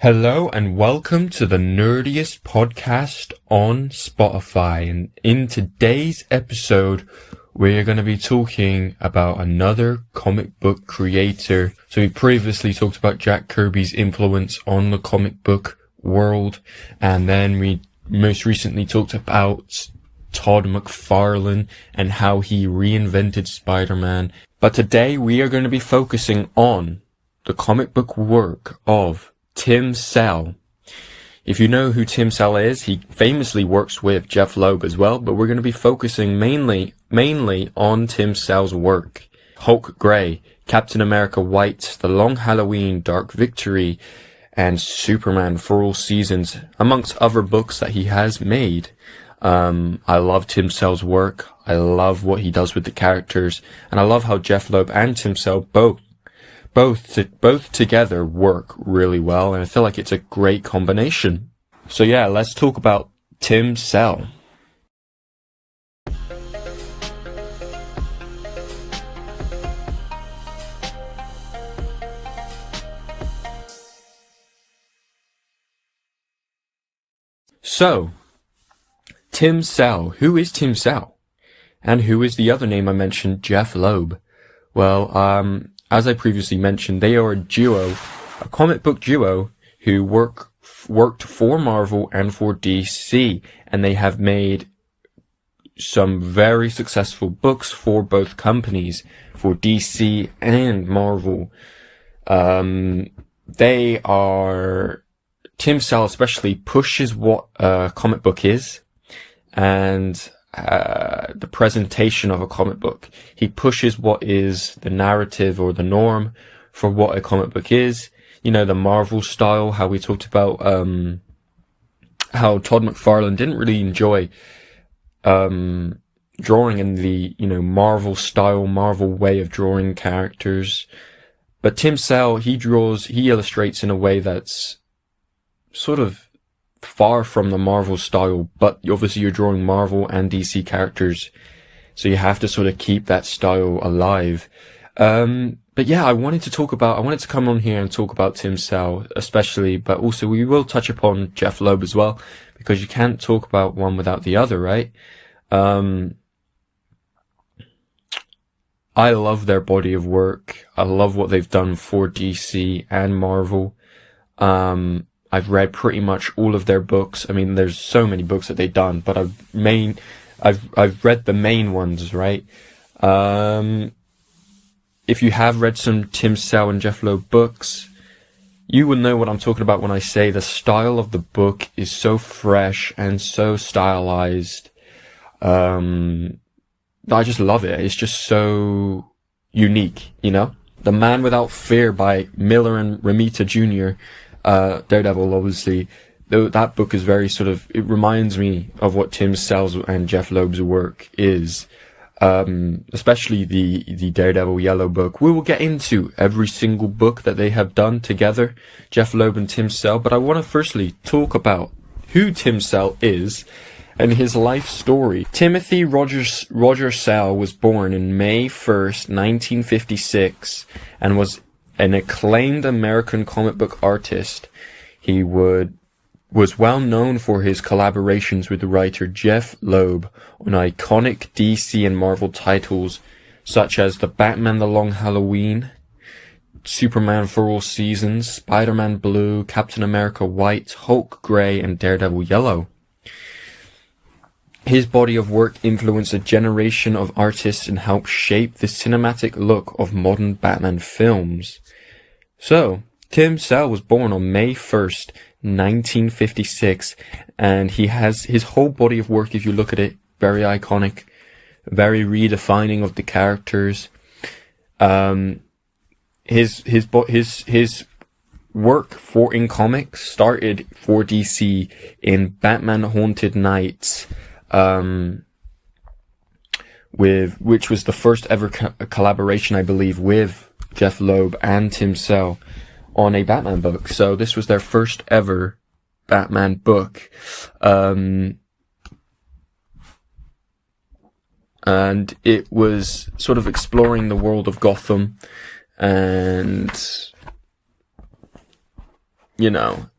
Hello and welcome to the Nerdiest podcast on Spotify. And in today's episode, we're going to be talking about another comic book creator. So we previously talked about Jack Kirby's influence on the comic book world. And then we most recently talked about Todd McFarlane and how he reinvented Spider-Man. But today we are going to be focusing on the comic book work of Tim Sale. If you know who Tim Sale is, he famously works with Jeph Loeb as well, but we're going to be focusing mainly on Tim Sale's work. Hulk Grey, Captain America White, The Long Halloween, Dark Victory, and Superman for All Seasons, amongst other books that he has made. I love Tim Sale's work. I love what he does with the characters, and I love how Jeph Loeb and Tim Sale both together work really well, and I feel like it's a great combination. So yeah, let's talk about Tim Sale. So, Tim Sale. Who is Tim Sale? And who is the other name I mentioned, Jeph Loeb? Well, as I previously mentioned, they are a comic book duo who worked for Marvel and for DC, and they have made some very successful books for both companies, for DC and Marvel. Tim Sale especially pushes what a comic book is, and the presentation of a comic book. He pushes what is the narrative or the norm for what a comic book is. You know, the Marvel style, how we talked about how Todd McFarlane didn't really enjoy drawing in the, Marvel style, Marvel way of drawing characters. But Tim Sale, he illustrates in a way that's sort of far from the Marvel style, but obviously you're drawing Marvel and DC characters, so you have to sort of keep that style alive. But yeah, I wanted to come on here and talk about Tim Sale especially, but also we will touch upon Jeph Loeb as well, because you can't talk about one without the other, right? I love their body of work. I love what they've done for DC and Marvel. I've read pretty much all of their books. I mean, there's so many books that they've done, but I've read the main ones, right? If you have read some Tim Sale and Jeph Loeb books, you will know what I'm talking about when I say the style of the book is so fresh and so stylized. I just love it. It's just so unique, The Man Without Fear by Miller and Romita Jr., Daredevil, obviously, though that book is very it reminds me of what Tim Sale's and Jeph Loeb's work is, especially the Daredevil Yellow book. We will get into every single book that they have done together, Jeph Loeb and Tim Sale, but I want to firstly talk about who Tim Sale is and his life story. Timothy Roger Sale was born in May 1st, 1956, and was an acclaimed American comic book artist. He was well known for his collaborations with the writer Jeph Loeb on iconic DC and Marvel titles such as The Batman The Long Halloween, Superman for All Seasons, Spider-Man Blue, Captain America White, Hulk Grey, and Daredevil Yellow. His body of work influenced a generation of artists and helped shape the cinematic look of modern Batman films. So, Tim Sale was born on May 1st, 1956, and he has his whole body of work, if you look at it, very iconic, very redefining of the characters. His work in comics started for DC in Batman Haunted Nights, which was the first ever collaboration, I believe, with Jeph Loeb and Tim Sale on a Batman book. So this was their first ever Batman book. And it was sort of exploring the world of Gotham and you know,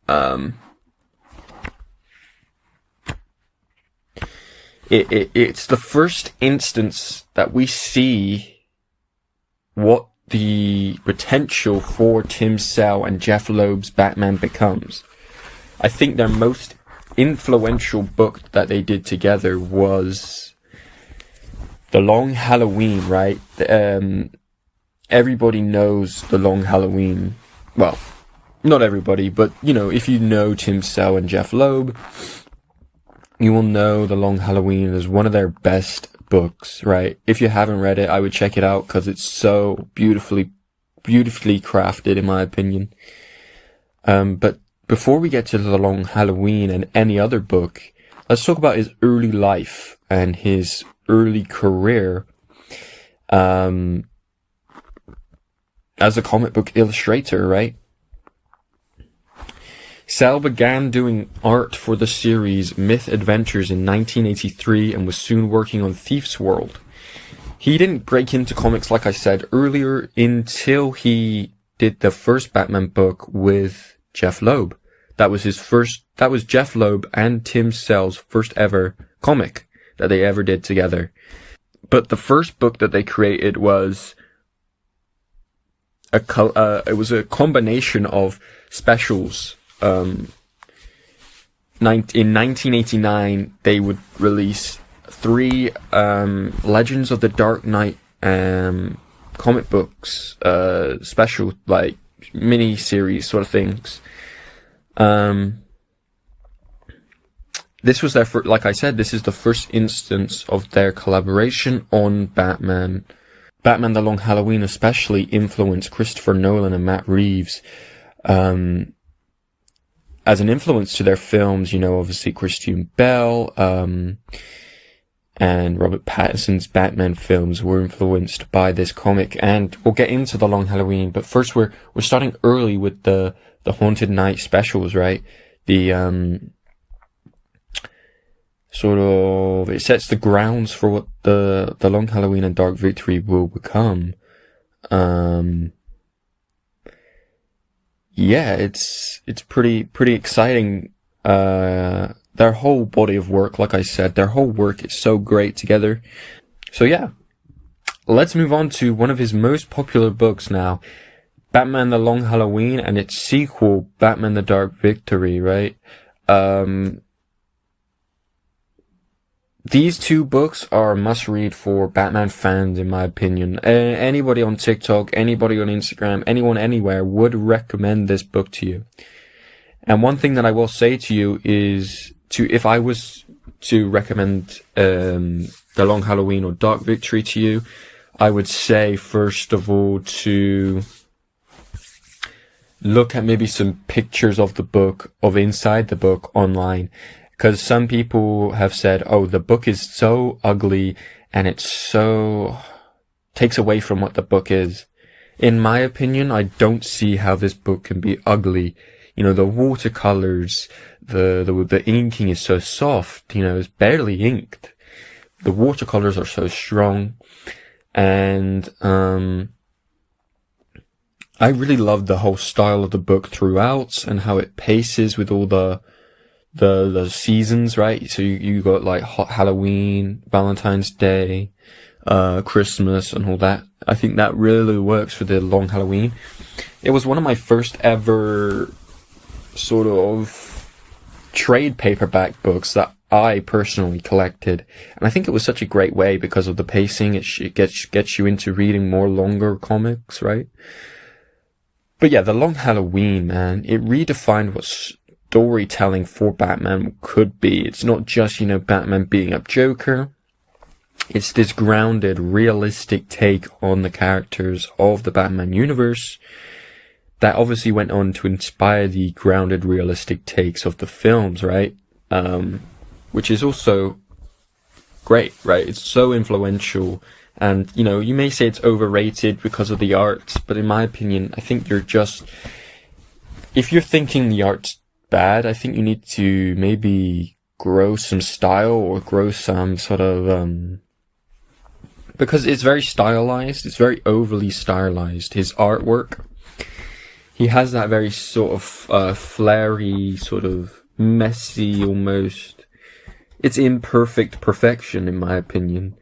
it's the first instance that we see what the potential for Tim Sale and Jeph Loeb's Batman becomes. I think their most influential book that they did together was The Long Halloween, right? Everybody knows The Long Halloween. Well, not everybody, but, you know, if you know Tim Sale and Jeph Loeb, you will know The Long Halloween is one of their best books, right? If you haven't read it, I would check it out because it's so beautifully crafted, in my opinion. But before we get to The Long Halloween and any other book, let's talk about his early life and his early career as a comic book illustrator, right? Sal began doing art for the series Myth Adventures in 1983 and was soon working on Thief's World. He didn't break into comics, like I said earlier, until he did the first Batman book with Jeph Loeb. That was Jeph Loeb and Tim Sale's first ever comic that they ever did together. But the first book that they created was a combination of specials. In 1989, they would release 3 Legends of the Dark Knight comic books, special, like, mini-series sort of things. This was their first, like I said, this is the first instance of their collaboration on Batman. Batman The Long Halloween especially influenced Christopher Nolan and Matt Reeves. As an influence to their films, you know, obviously Christian Bale, and Robert Pattinson's Batman films were influenced by this comic, and we'll get into The Long Halloween, but first we're starting early with the Haunted Night specials, right? The, sort of, it sets the grounds for what the Long Halloween and Dark Victory will become. Yeah, it's pretty exciting. Their whole body of work, like I said, their whole work is so great together. So yeah, let's move on to one of his most popular books now, Batman The Long Halloween and its sequel, Batman The Dark Victory, right? These 2 books are a must-read for Batman fans, in my opinion. Anybody on TikTok, anybody on Instagram, anyone anywhere would recommend this book to you. And one thing that I will say to you is, if I was to recommend The Long Halloween or Dark Victory to you, I would say, first of all, to look at maybe some pictures of the book, of inside the book online. Because some people have said, oh, the book is so ugly and it so takes away from what the book is. In my opinion, I don't see how this book can be ugly. You know, the watercolors, the inking is so soft, you know, it's barely inked. The watercolors are so strong. And, I really loved the whole style of the book throughout and how it paces with all the seasons, right? So you got like Halloween, Valentine's Day, Christmas and all that. I think that really works for The Long Halloween. It was one of my first ever sort of trade paperback books that I personally collected. And I think it was such a great way because of the pacing. It gets you into reading more longer comics, right? But yeah, The Long Halloween, man, it redefined what storytelling for Batman could be. It's not just, you know, Batman beating up Joker. It's this grounded, realistic take on the characters of the Batman universe that obviously went on to inspire the grounded, realistic takes of the films, right? Which is also great, right? It's so influential. And, you know, you may say it's overrated because of the art, but in my opinion, I think if you're thinking the art's bad, I think you need to maybe grow some style or grow some sort of, because it's very stylized, it's very overly stylized, his artwork. he has that very sort of flary, sort of messy, almost. It's imperfect perfection, in my opinion.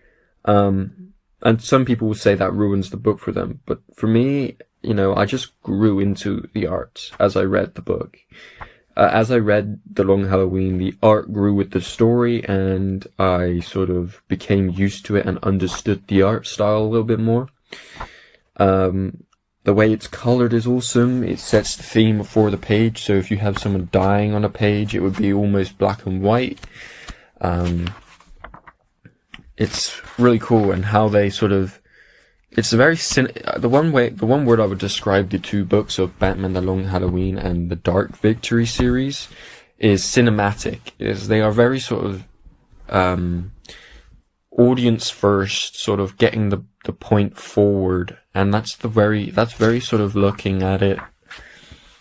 And some people will say that ruins the book for them, but for me, you know, I just grew into the art as I read the book. As I read The Long Halloween, the art grew with the story, and I sort of became used to it and understood the art style a little bit more. The way it's colored is awesome. It sets the theme for the page, so if you have someone dying on a page, it would be almost black and white. It's really cool, and how they sort of, it's a very the one word I would describe the two books of Batman: The Long Halloween and the Dark Victory series is cinematic. Is they are very sort of audience first, sort of getting the point forward, and that's very sort of looking at it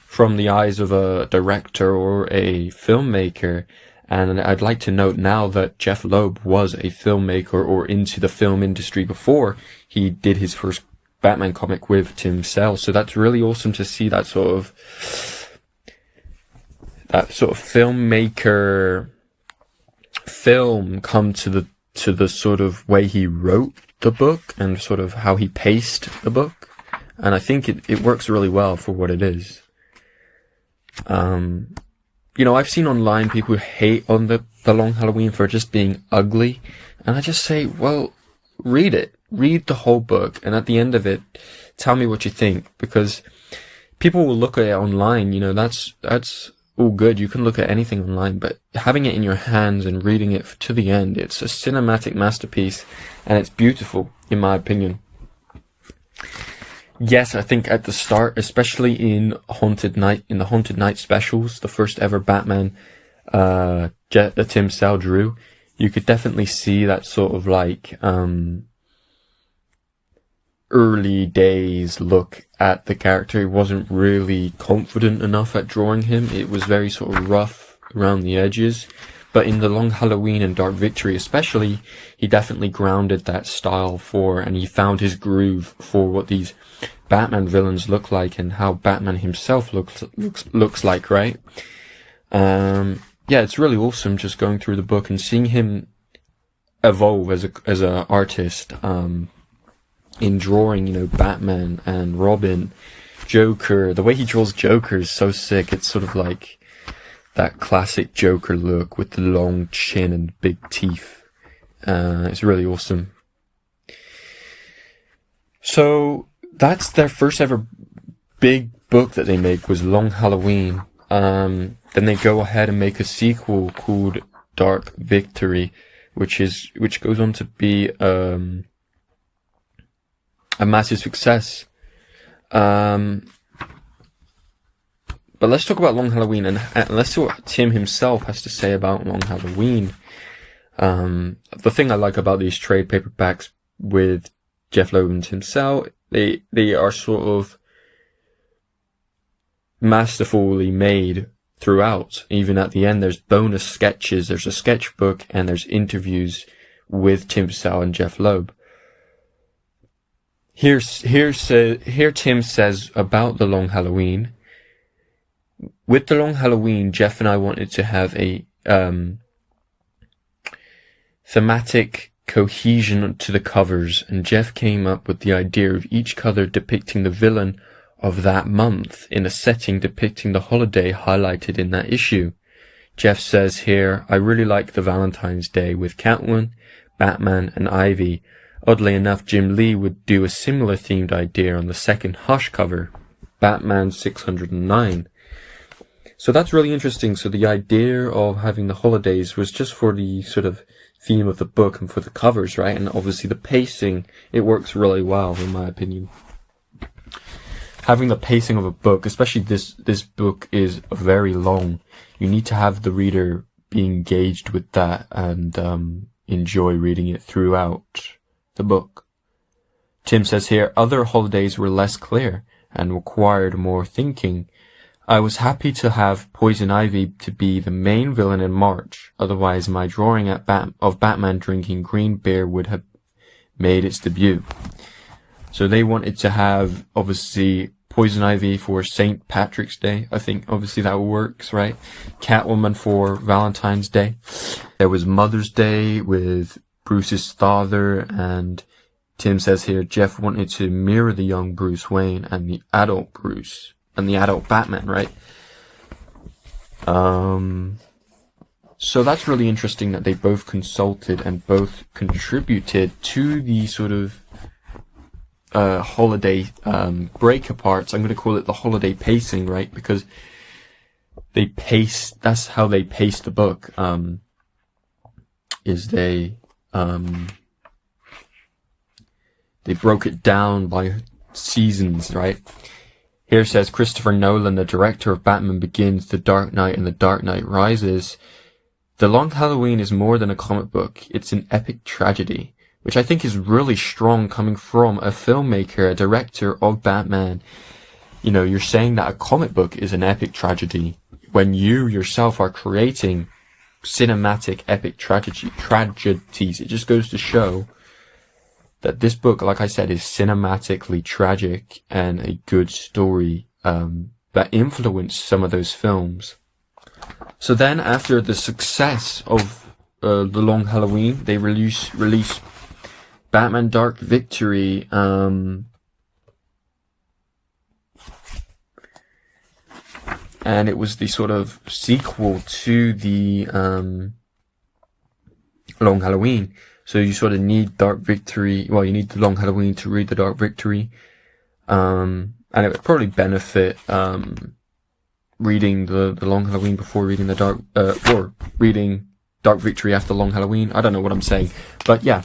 from the eyes of a director or a filmmaker. And I'd like to note now that Jeph Loeb was a filmmaker or into the film industry before he did his first Batman comic with Tim Sale. So that's really awesome to see that sort of filmmaker film come to the sort of way he wrote the book and sort of how he paced the book. And I think it works really well for what it is. You know, I've seen online people hate on the Long Halloween for just being ugly. And I just say, well, read it. Read the whole book. And at the end of it, tell me what you think. Because people will look at it online, you know, that's all good. You can look at anything online. But having it in your hands and reading it to the end, it's a cinematic masterpiece. And it's beautiful, in my opinion. Yes, I think at the start, especially in the Haunted Night specials, the first ever Batman Tim Sale drew, you could definitely see that sort of like early days look at the character. He wasn't really confident enough at drawing him. It was very sort of rough around the edges. But in The Long Halloween and Dark Victory especially, he definitely grounded that style and he found his groove for what these Batman villains look like and how Batman himself looks like, right? Yeah, it's really awesome just going through the book and seeing him evolve as a artist, in drawing, you know, Batman and Robin, Joker. The way he draws Joker is so sick. It's sort of like that classic Joker look with the long chin and big teeth. It's really awesome. So that's their first ever big book that they made, was Long Halloween. Then they go ahead and make a sequel called Dark Victory, which goes on to be a massive success. But let's talk about Long Halloween, and let's see what Tim himself has to say about Long Halloween. The thing I like about these trade paperbacks with Jeph Loeb and Tim Sale, they are sort of masterfully made throughout. Even at the end, there's bonus sketches, there's a sketchbook, and there's interviews with Tim Sale and Jeph Loeb. Here Tim says about The Long Halloween. With The Long Halloween, Jeph and I wanted to have a thematic cohesion to the covers, and Jeph came up with the idea of each cover depicting the villain of that month in a setting depicting the holiday highlighted in that issue. Jeph says here, I really like the Valentine's Day with Catwoman, Batman, and Ivy. Oddly enough, Jim Lee would do a similar themed idea on the second Hush cover, Batman 609. So that's really interesting. So the idea of having the holidays was just for the sort of theme of the book and for the covers, right? And obviously the pacing, it works really well, in my opinion. Having the pacing of a book, especially this book is very long. You need to have the reader be engaged with that and enjoy reading it throughout the book. Tim says here, other holidays were less clear and required more thinking. I was happy to have Poison Ivy to be the main villain in March, otherwise my drawing of Batman drinking green beer would have made its debut. So they wanted to have, obviously, Poison Ivy for St. Patrick's Day. I think obviously that works, right? Catwoman for Valentine's Day. There was Mother's Day with Bruce's father, and Tim says here, Jeph wanted to mirror the young Bruce Wayne and the adult Bruce and the adult Batman, right? So that's really interesting that they both consulted and both contributed to the sort of holiday break aparts. I'm going to call it the holiday pacing, right? Because they pace, that's how they pace the book, is they broke it down by seasons, right? Here it says, Christopher Nolan, the director of Batman Begins, The Dark Knight, and The Dark Knight Rises. The Long Halloween is more than a comic book. It's an epic tragedy, which I think is really strong coming from a filmmaker, a director of Batman. You know, you're saying that a comic book is an epic tragedy when you yourself are creating cinematic epic tragedies. It just goes to show that this book, like I said, is cinematically tragic and a good story that influenced some of those films. So then, after the success of The Long Halloween, they released Batman Dark Victory, and it was the sort of sequel to the Long Halloween. So you sort of need Dark Victory, well, you need the Long Halloween to read the Dark Victory, and it would probably benefit reading the Long Halloween before reading the or reading Dark Victory after Long Halloween. I don't know what I'm saying, but yeah.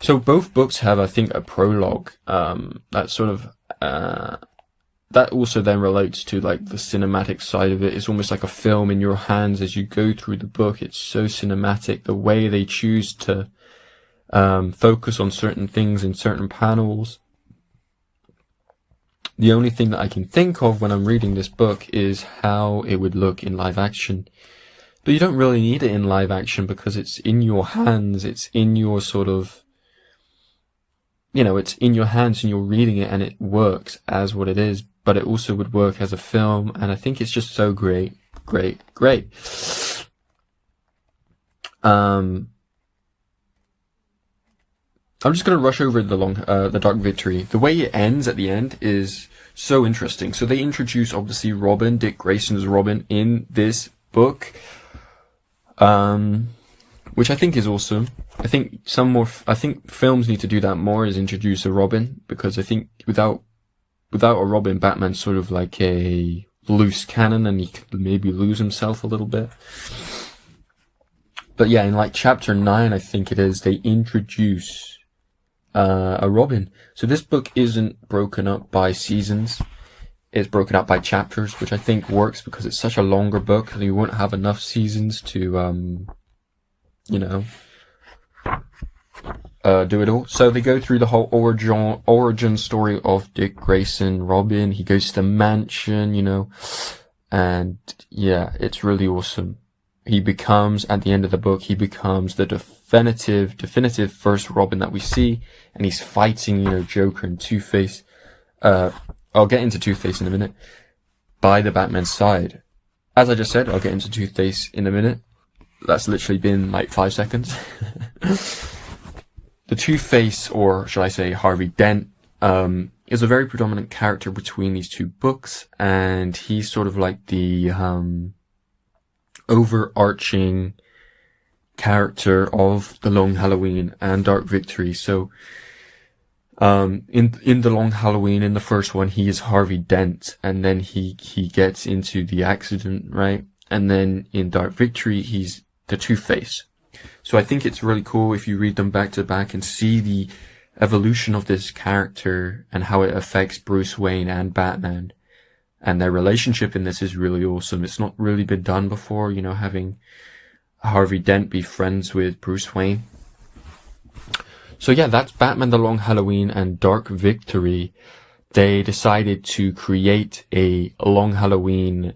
So both books have, I think, a prologue, that sort of, that also then relates to like the cinematic side of it. It's almost like a film in your hands as you go through the book. It's so cinematic, the way they choose to, focus on certain things in certain panels. The only thing that I can think of when I'm reading this book is how it would look in live action. But you don't really need it in live action because it's in your hands, it's in your sort of, you know, it's in your hands and you're reading it and it works as what it is, but it also would work as a film, and I think it's just so great. I'm just going to rush over the Dark Victory. The way it ends at the end is so interesting. So they introduce, obviously, Robin, Dick Grayson's Robin, in this book, which I think is awesome. I think films need to do that more, is introduce a Robin, because I think without a Robin, Batman's sort of like a loose cannon and he could maybe lose himself a little bit. But yeah, in like chapter 9, I think it is, they introduce a Robin. So this book isn't broken up by seasons. It's broken up by chapters, which I think works because it's such a longer book. You won't have enough seasons to, do it all. So they go through the whole origin story of Dick Grayson, Robin. He goes to the mansion, and yeah, it's really awesome. He becomes, at the end of the book, he becomes the definitive first Robin that we see, and he's fighting, Joker and Two-Face. I'll get into Two-Face in a minute, by the Batman side. As I just said, I'll get into Two-Face in a minute. That's literally been like 5 seconds. The Two-Face, or should I say Harvey Dent, is a very predominant character between these two books, and he's sort of like the overarching character of The Long Halloween and Dark Victory. So in The Long Halloween, in the first one, he is Harvey Dent, and then he gets into the accident, right? And then in Dark Victory, he's the Two-Face. So I think it's really cool if you read them back to back and see the evolution of this character and how it affects Bruce Wayne and Batman. And their relationship in this is really awesome. It's not really been done before, having Harvey Dent be friends with Bruce Wayne. So yeah, that's Batman The Long Halloween and Dark Victory. They decided to create a Long Halloween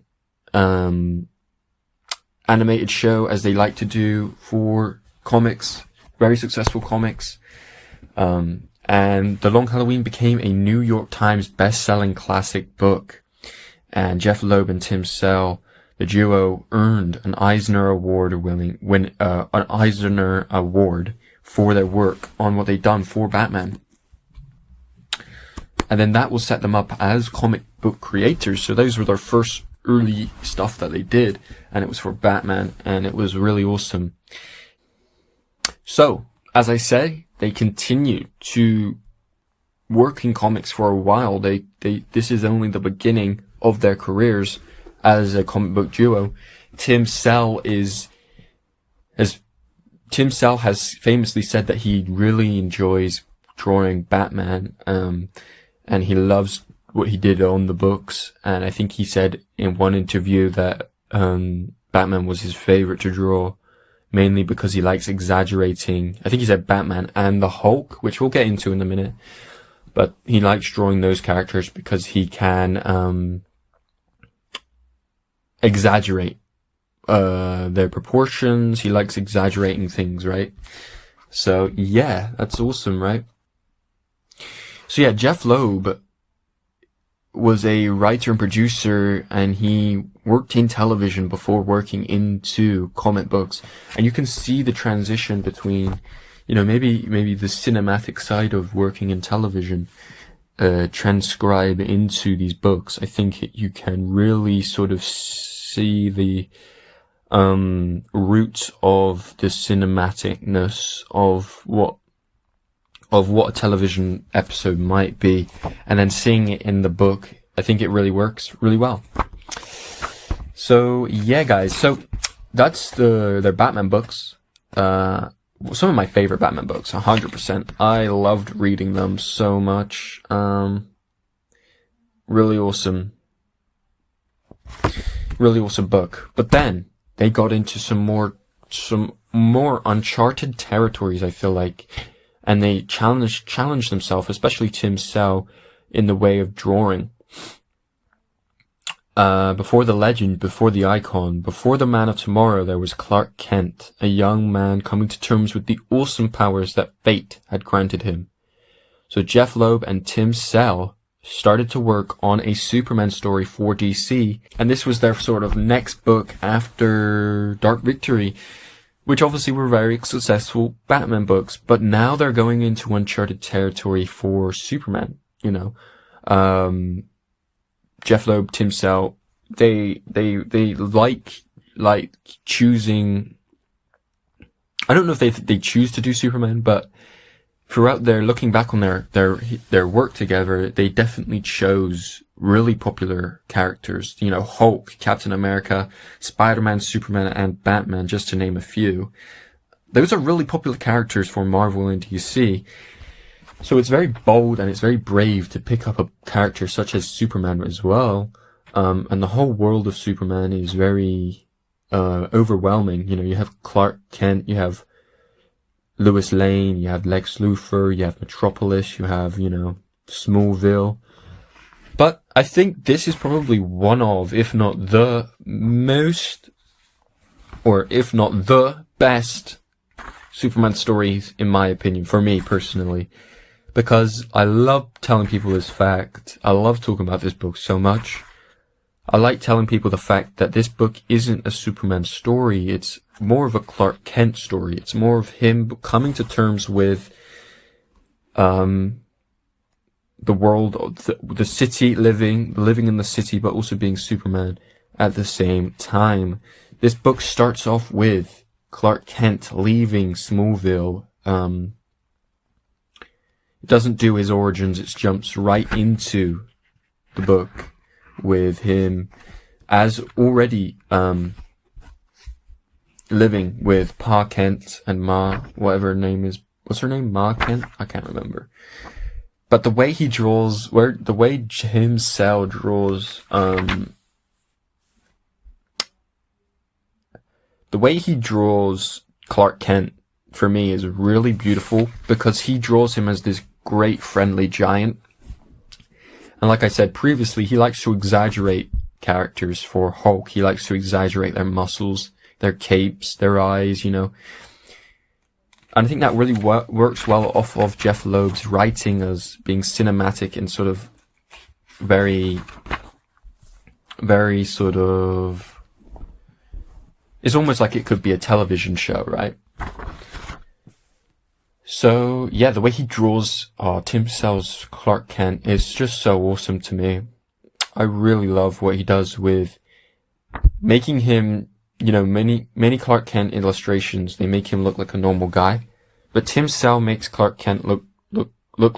animated show, as they like to do for comics, very successful comics. And And The Long Halloween became a New York Times best-selling classic book. And Jeph Loeb and Tim Sale, the duo, earned an Eisner Award for their work on what they'd done for Batman. And then that will set them up as comic book creators. So those were their first early stuff that they did, and it was for Batman, and it was really awesome. So, as I say, they continue to work in comics for a while. This is only the beginning of their careers as a comic book duo. Tim Sale has famously said that he really enjoys drawing Batman, and he loves what he did on the books. And I think he said in one interview that Batman was his favorite to draw, mainly because he likes exaggerating. I think he said Batman and the Hulk, which we'll get into in a minute. But he likes drawing those characters because he can exaggerate their proportions. He likes exaggerating things, right? So yeah, that's awesome, right? So yeah, Jeph Loeb was a writer and producer, and he worked in television before working into comic books. And you can see the transition between, maybe the cinematic side of working in television transcribe into these books. I think you can really sort of see the roots of the cinematicness of what a television episode might be, and then seeing it in the book. I think it really works really well. So yeah, guys, so that's their Batman books. Some of my favorite Batman books, 100%. I loved reading them so much. Really awesome book. But then they got into some more uncharted territories, I feel like. And they challenged themselves, especially Tim Sale, in the way of drawing. Before the legend, before the icon, before the Man of Tomorrow, there was Clark Kent, a young man coming to terms with the awesome powers that fate had granted him. So Jeph Loeb and Tim Sale started to work on a Superman story for DC, and this was their sort of next book after Dark Victory, which obviously were very successful Batman books, but now they're going into uncharted territory for Superman, Jeph Loeb, Tim Sale, they like choosing, I don't know if they choose to do Superman, but throughout looking back on their work together, they definitely chose really popular characters, Hulk, Captain America, Spider-Man, Superman, and Batman, just to name a few. Those are really popular characters for Marvel and DC. So it's very bold and it's very brave to pick up a character such as Superman as well. And the whole world of Superman is very overwhelming. You have Clark Kent, you have Lois Lane, you have Lex Luthor, you have Metropolis, you have, Smallville. But I think this is probably one of, if not the most, or if not the best Superman stories, in my opinion, for me personally. Because I love telling people this fact. I love talking about this book so much. I like telling people the fact that this book isn't a Superman story. It's more of a Clark Kent story. It's more of him coming to terms with the world, the city, living in the city, but also being Superman at the same time. This book starts off with Clark Kent leaving Smallville. It doesn't do his origins, it jumps right into the book with him as already living with Pa Kent and Ma, whatever her name is. What's her name? Ma Kent? I can't remember. But the way he draws, the way Tim Sale draws, the way he draws Clark Kent, for me, is really beautiful, because he draws him as this great friendly giant. And like I said previously, he likes to exaggerate characters. For Hulk, he likes to exaggerate their muscles, their capes, their eyes, And I think that really works well off of Jeph Loeb's writing as being cinematic and sort of very sort of... It's almost like it could be a television show, right? So, yeah, the way he draws Tim Sale's Clark Kent is just so awesome to me. I really love what he does with making him, you know, many Clark Kent illustrations, they make him look like a normal guy. But Tim Sale makes Clark Kent look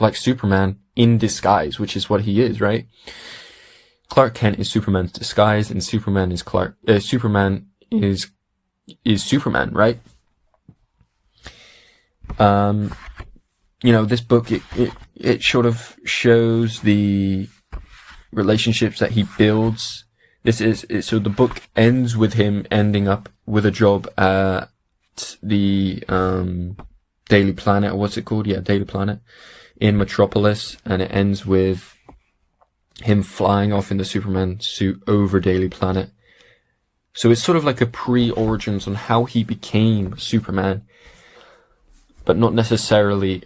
like Superman in disguise, which is what he is, right? Clark Kent is Superman's disguise, and Superman is Superman is Superman, right? You know, this book, it sort of shows the relationships that he builds. So the book ends with him ending up with a job at the, Daily Planet, or what's it called? Yeah, Daily Planet in Metropolis, and it ends with him flying off in the Superman suit over Daily Planet. So it's sort of like a pre-origins on how he became Superman. But not necessarily...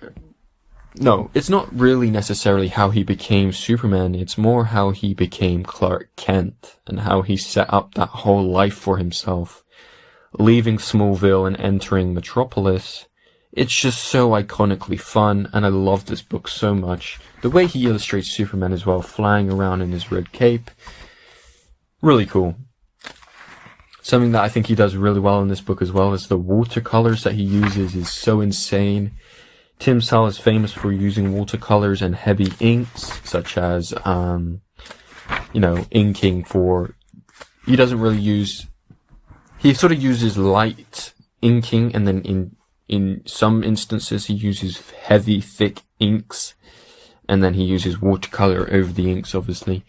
No, it's not really necessarily how he became Superman. It's more how he became Clark Kent and how he set up that whole life for himself. Leaving Smallville and entering Metropolis. It's just so iconically fun, and I love this book so much. The way he illustrates Superman as well, flying around in his red cape. Really cool. Something that I think he does really well in this book as well is the watercolors that he uses is so insane. Tim Sale is famous for using watercolors and heavy inks, such as, you know, inking for... He doesn't really use... He sort of uses light inking, and then in some instances he uses heavy, thick inks, and then he uses watercolor over the inks, obviously.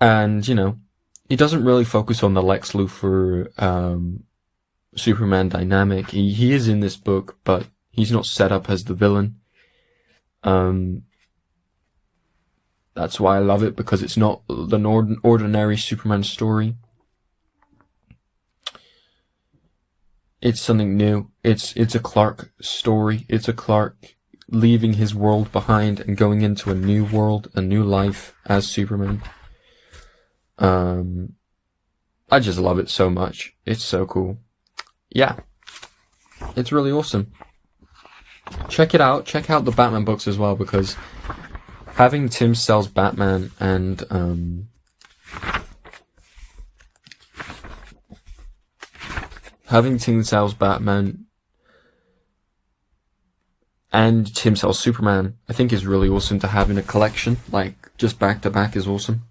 And, you know, he doesn't really focus on the Lex Luthor, Superman dynamic. He is in this book, but he's not set up as the villain. That's why I love it, because it's not the ordinary Superman story. It's something new. It's a Clark story. It's a Clark leaving his world behind and going into a new world, a new life as Superman. I just love it so much. It's so cool. Yeah. It's really awesome. Check it out. Check out the Batman books as well, because having Tim Sale's Batman and, having Tim Sale's Batman and Tim Sale's Superman, I think is really awesome to have in a collection. Like, just back to back is awesome.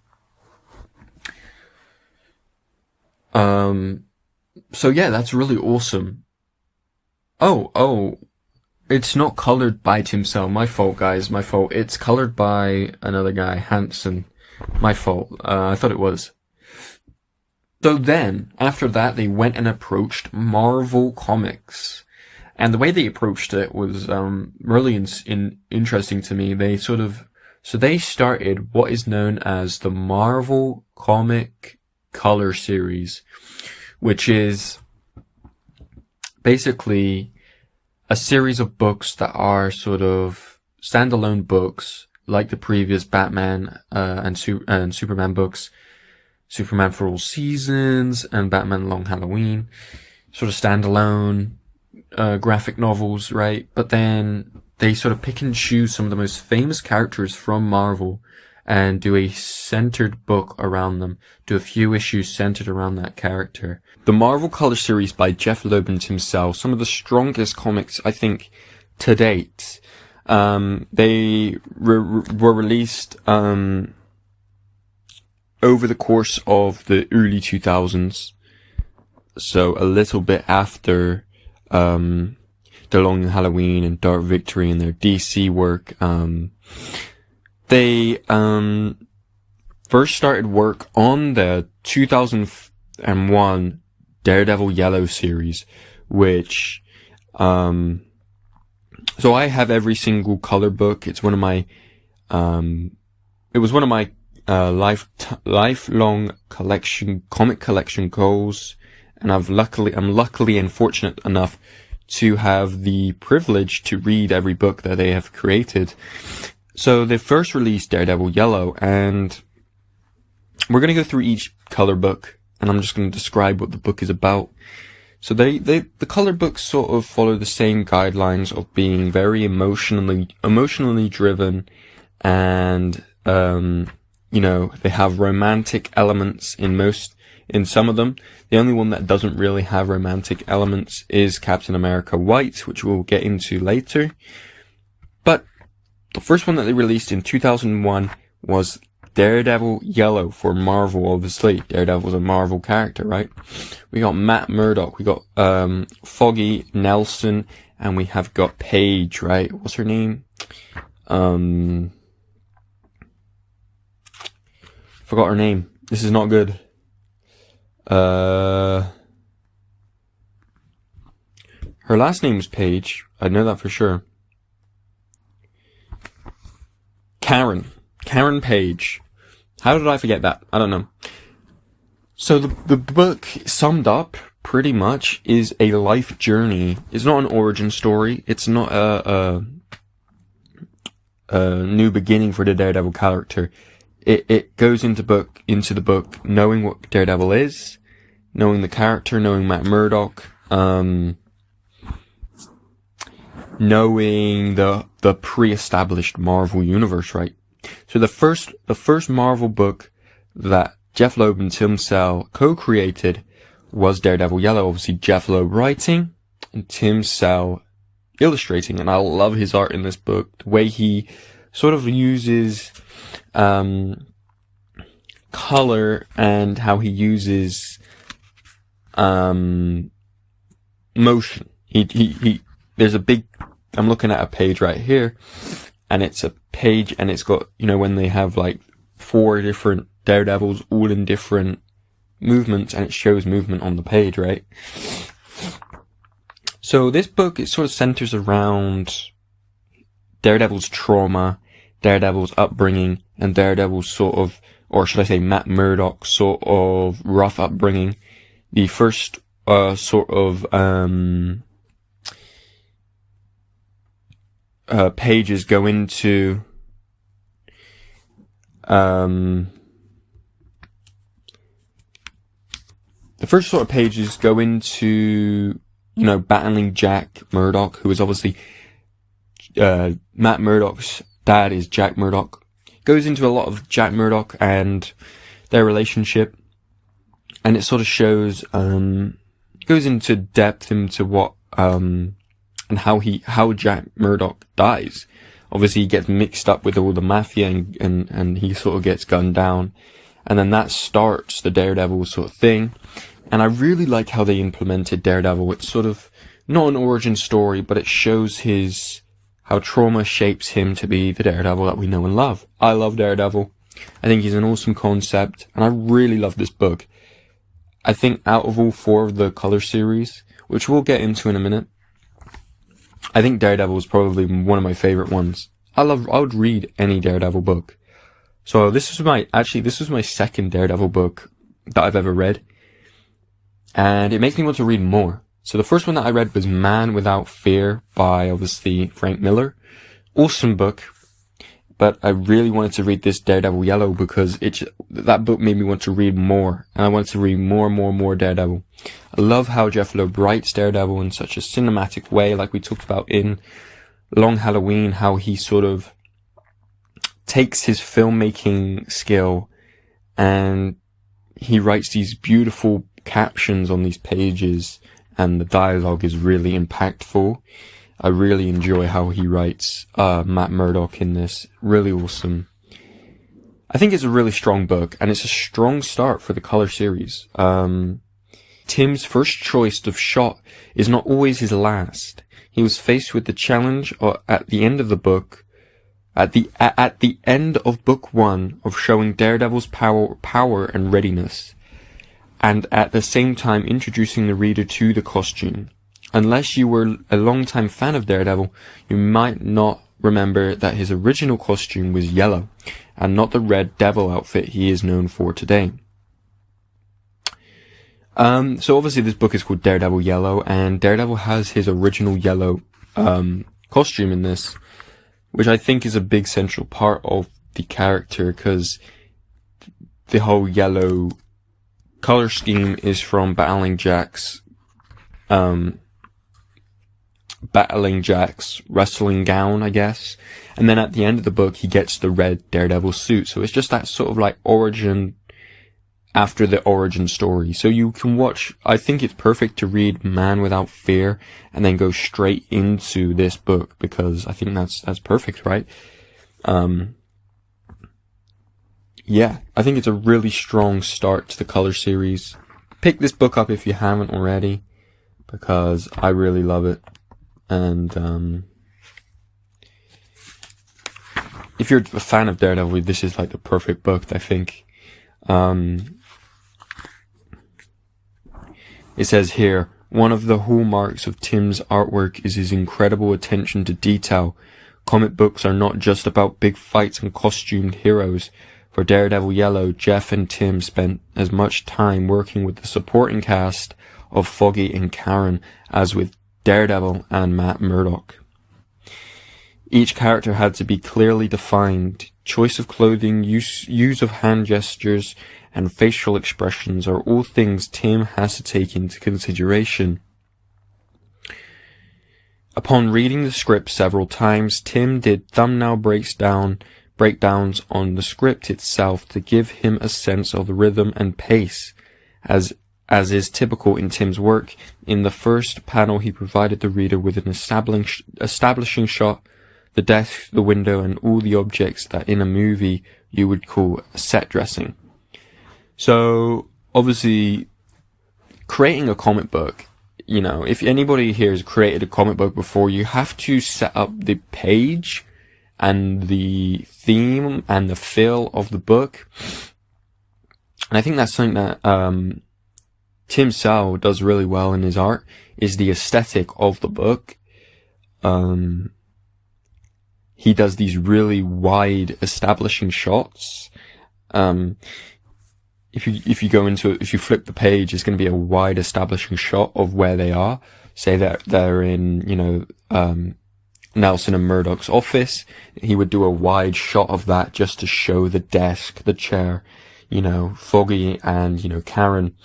So yeah, that's really awesome. Oh, it's not colored by Tim Sale. My fault, guys. My fault. It's colored by another guy, Hanson. My fault. I thought it was. So then, after that, they went and approached Marvel Comics. And the way they approached it was, really interesting to me. They they started what is known as the Marvel Comic Color Series, which is basically a series of books that are sort of standalone books, like the previous Batman and Superman books, Superman for All Seasons and Batman Long Halloween, sort of standalone graphic novels, right? But then they sort of pick and choose some of the most famous characters from Marvel and do a centered book around them, do a few issues centered around that character. The Marvel Color Series by Jeph Loeb and Tim Sale, some of the strongest comics, I think, to date. They were released over the course of the early 2000s, so a little bit after The Long Halloween and Dark Victory and their DC work. They first started work on the 2001 Daredevil Yellow series, which so I have every single color book. It's one of my it was one of my lifelong comic collection goals, and I'm luckily and fortunate enough to have the privilege to read every book that they have created. So they first released Daredevil Yellow, and we're going to go through each color book, and I'm just going to describe what the book is about. So the color books sort of follow the same guidelines of being very emotionally driven, and they have romantic elements in some of them. The only one that doesn't really have romantic elements is Captain America White, which we'll get into later. But the first one that they released in 2001 was Daredevil Yellow for Marvel, obviously. Daredevil's a Marvel character, right? We got Matt Murdock, we got Foggy Nelson, and we have got Paige, right? What's her name? Forgot her name. This is not good. Her last name is Paige. I know that for sure. Karen Page. How did I forget that? I don't know. So the book, summed up, pretty much, is a life journey. It's not an origin story. It's not a new beginning for the Daredevil character. It goes into the book knowing what Daredevil is, knowing the character, knowing Matt Murdock, knowing the pre-established Marvel universe, right? So the first Marvel book that Jeph Loeb and Tim Sale co-created was Daredevil Yellow. Obviously, Jeph Loeb writing and Tim Sale illustrating, and I love his art in this book. The way he sort of uses color and how he uses motion. He there's a big, I'm looking at a page right here, and it's a page, and it's got, when they have like 4 different Daredevils all in different movements, and it shows movement on the page, right? So this book, it sort of centers around Daredevil's trauma, Daredevil's upbringing, and Daredevil's sort of, or should I say Matt Murdock's sort of rough upbringing. The first pages go into battling Jack Murdock, who is obviously Matt Murdock's dad is Jack Murdock. Goes into a lot of Jack Murdock and their relationship, and it sort of shows goes into depth into what and how Jack Murdock dies. Obviously he gets mixed up with all the mafia, and he sort of gets gunned down, and then that starts the Daredevil sort of thing. And I really like how they implemented Daredevil. It's sort of not an origin story, but it shows how trauma shapes him to be the Daredevil that we know and love. I love Daredevil. I think he's an awesome concept, and I really love this book. I think out of all 4 of the color series, which we'll get into in a minute, I think Daredevil is probably one of my favorite ones. I would read any Daredevil book. So this was my second Daredevil book that I've ever read, and it makes me want to read more. So the first one that I read was Man Without Fear by, obviously, Frank Miller. Awesome book. But I really wanted to read this Daredevil Yellow because that book made me want to read more. And I wanted to read more Daredevil. I love how Jeph Loeb writes Daredevil in such a cinematic way, like we talked about in Long Halloween, how he sort of takes his filmmaking skill and he writes these beautiful captions on these pages, and the dialogue is really impactful. I really enjoy how he writes Matt Murdock in this. Really awesome. I think it's a really strong book, and it's a strong start for the color series. Tim's first choice of shot is not always his last. He was faced with the challenge at the end of the book, at the end of book 1, of showing Daredevil's power and readiness, and at the same time introducing the reader to the costume. Unless you were a long-time fan of Daredevil, you might not remember that his original costume was yellow, and not the red devil outfit he is known for today. So obviously this book is called Daredevil Yellow, and Daredevil has his original yellow costume in this, which I think is a big central part of the character, because the whole yellow color scheme is from Battling Jack's wrestling gown, I guess. And then at the end of the book, he gets the red Daredevil suit. So it's just that sort of like origin after the origin story. So you can watch, I think it's perfect to read Man Without Fear and then go straight into this book, because I think that's perfect, right? Yeah, I think it's a really strong start to the color series. Pick this book up if you haven't already, because I really love it. And if you're a fan of Daredevil, this is like the perfect book, I think. It says here, one of the hallmarks of Tim's artwork is his incredible attention to detail. Comic books are not just about big fights and costumed heroes. For Daredevil Yellow, Jeph and Tim spent as much time working with the supporting cast of Foggy and Karen as with Daredevil and Matt Murdock. Each character had to be clearly defined. Choice of clothing, use of hand gestures, and facial expressions are all things Tim has to take into consideration. Upon reading the script several times, Tim did thumbnail breakdowns on the script itself to give him a sense of the rhythm and pace. As is typical in Tim's work, in the first panel he provided the reader with an establishing shot, the desk, the window, and all the objects that in a movie you would call set dressing. So, obviously, creating a comic book, you know, if anybody here has created a comic book before, you have to set up the page and the theme and the feel of the book. And I think that's something that Tim Sal does really well in his art, is the aesthetic of the book. He does these really wide establishing shots. If you go into it, if you flip the page, it's going to be a wide establishing shot of where they are. Say that they're in, you know, Nelson and Murdoch's office. He would do a wide shot of that just to show the desk, the chair, you know, Foggy and, you know, Karen.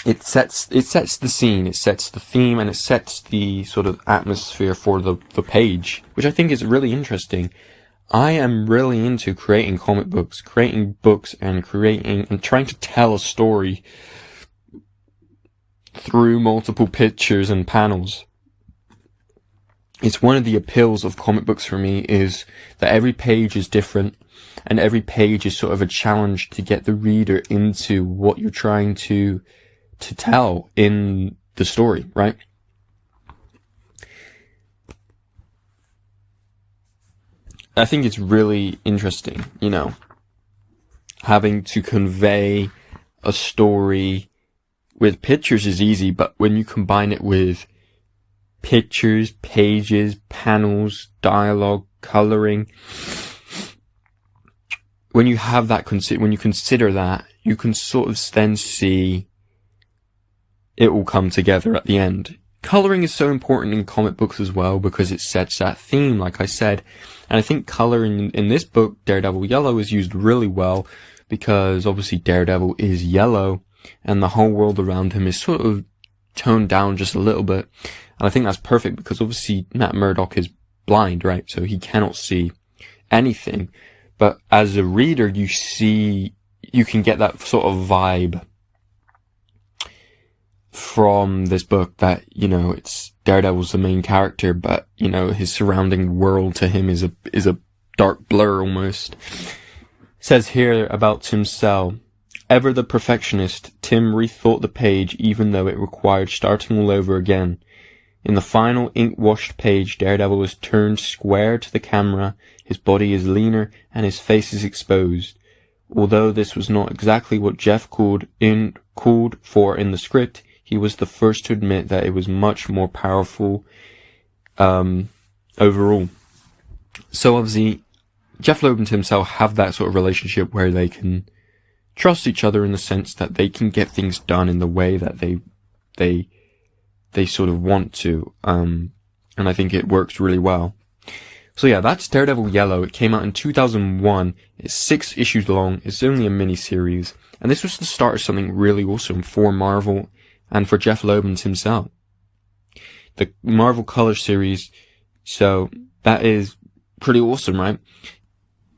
It sets the scene, it sets the theme, and it sets the sort of atmosphere for the page, which I think is really interesting. I am really into creating comic books, creating books and trying to tell a story through multiple pictures and panels. It's one of the appeals of comic books for me, is that every page is different, and every page is sort of a challenge to get the reader into what you're trying to tell in the story, right? I think it's really interesting, you know, having to convey a story with pictures is easy, but when you combine it with pictures, pages, panels, dialogue, coloring, when you have that, when you consider that, you can sort of then see it will come together at the end. Coloring is so important in comic books as well, because it sets that theme, like I said. And I think coloring in this book, Daredevil Yellow, is used really well, because obviously Daredevil is yellow, and the whole world around him is sort of toned down just a little bit. And I think that's perfect, because obviously Matt Murdock is blind, right? So he cannot see anything. But as a reader, you can get that sort of vibe from this book, that, you know, it's Daredevil's the main character, but, you know, his surrounding world to him is a dark blur almost. It says here about Tim Sal, ever the perfectionist, Tim rethought the page even though it required starting all over again. In the final ink-washed page, Daredevil is turned square to the camera, his body is leaner, and his face is exposed. Although this was not exactly what Jeph called for in the script, he was the first to admit that it was much more powerful overall. So obviously, Jeph Loeb and Tim Sal have that sort of relationship where they can trust each other in the sense that they can get things done in the way that they sort of want to. And I think it works really well. So yeah, that's Daredevil Yellow. It came out in 2001. It's 6 issues long. It's only a mini-series. And this was the start of something really awesome for Marvel and for Jeph Loeb himself. The Marvel Color Series, so that is pretty awesome, right?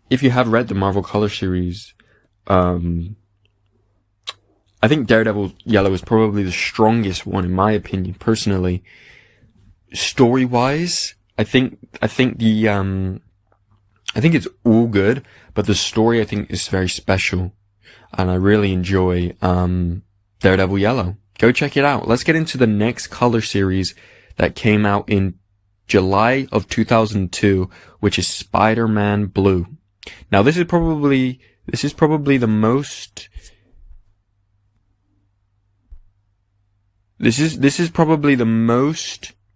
If you have read the Marvel Color Series, I think Daredevil Yellow is probably the strongest one in my opinion, personally. Story-wise, I think it's all good, but the story I think is very special, and I really enjoy Daredevil Yellow. Go check it out. Let's get into the next color series that came out in July of 2002, which is Spider-Man Blue. Now this is probably the most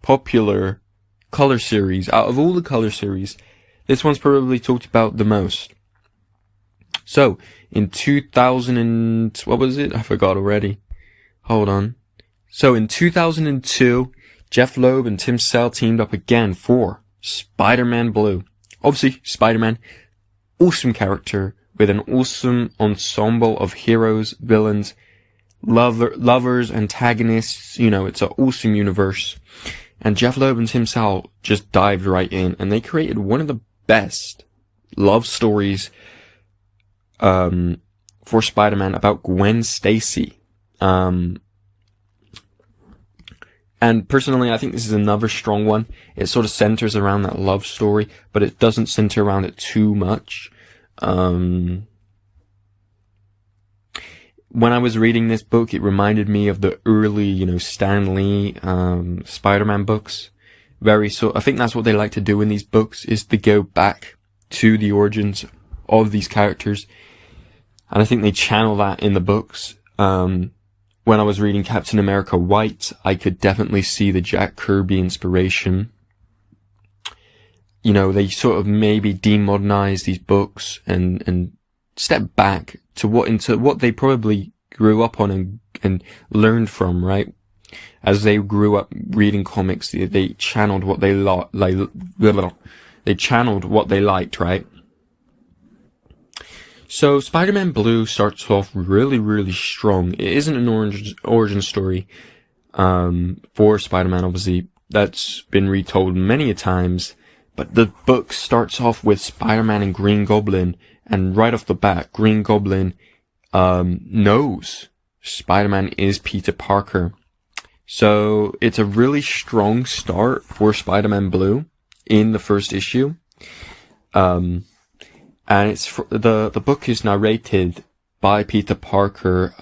popular color series out of all the color series. This one's probably talked about the most. So in 2000 and what was it? I forgot already. Hold on. So in 2002, Jeph Loeb and Tim Sale teamed up again for Spider-Man Blue. Obviously, Spider-Man, awesome character with an awesome ensemble of heroes, villains, lovers, antagonists. You know, it's an awesome universe. And Jeph Loeb and Tim Sale just dived right in, and they created one of the best love stories for Spider-Man about Gwen Stacy. And personally, I think this is another strong one. It sort of centers around that love story, but it doesn't center around it too much. When I was reading this book, it reminded me of the early, Stan Lee, Spider-Man books. I think that's what they like to do in these books, is to go back to the origins of these characters. And I think they channel that in the books. When I was reading Captain America White, I could definitely see the Jack Kirby inspiration. They sort of maybe demodernize these books and step back to what they probably grew up on and learned from, right? As they grew up reading comics, they channeled what they liked, right? So Spider-Man Blue starts off really, really strong. It isn't an origin story for Spider-Man, obviously. That's been retold many a times. But the book starts off with Spider-Man and Green Goblin, and right off the bat, Green Goblin knows Spider-Man is Peter Parker. So it's a really strong start for Spider-Man Blue in the first issue. And it's the book is narrated by Peter Parker,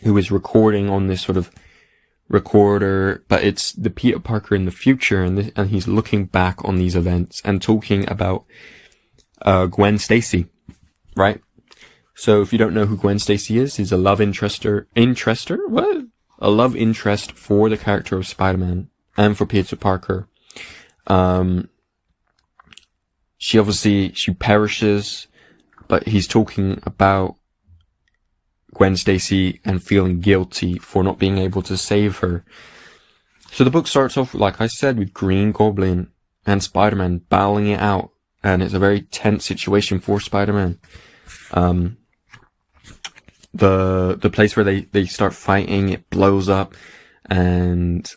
who is recording on this sort of recorder, but it's the Peter Parker in the future, and he's looking back on these events and talking about Gwen Stacy, right? So if you don't know who Gwen Stacy is, he's a love interest for the character of Spider-Man and for Peter Parker. She perishes, but he's talking about Gwen Stacy and feeling guilty for not being able to save her. So the book starts off, like I said, with Green Goblin and Spider-Man battling it out, and it's a very tense situation for Spider-Man. The place where they start fighting, it blows up, and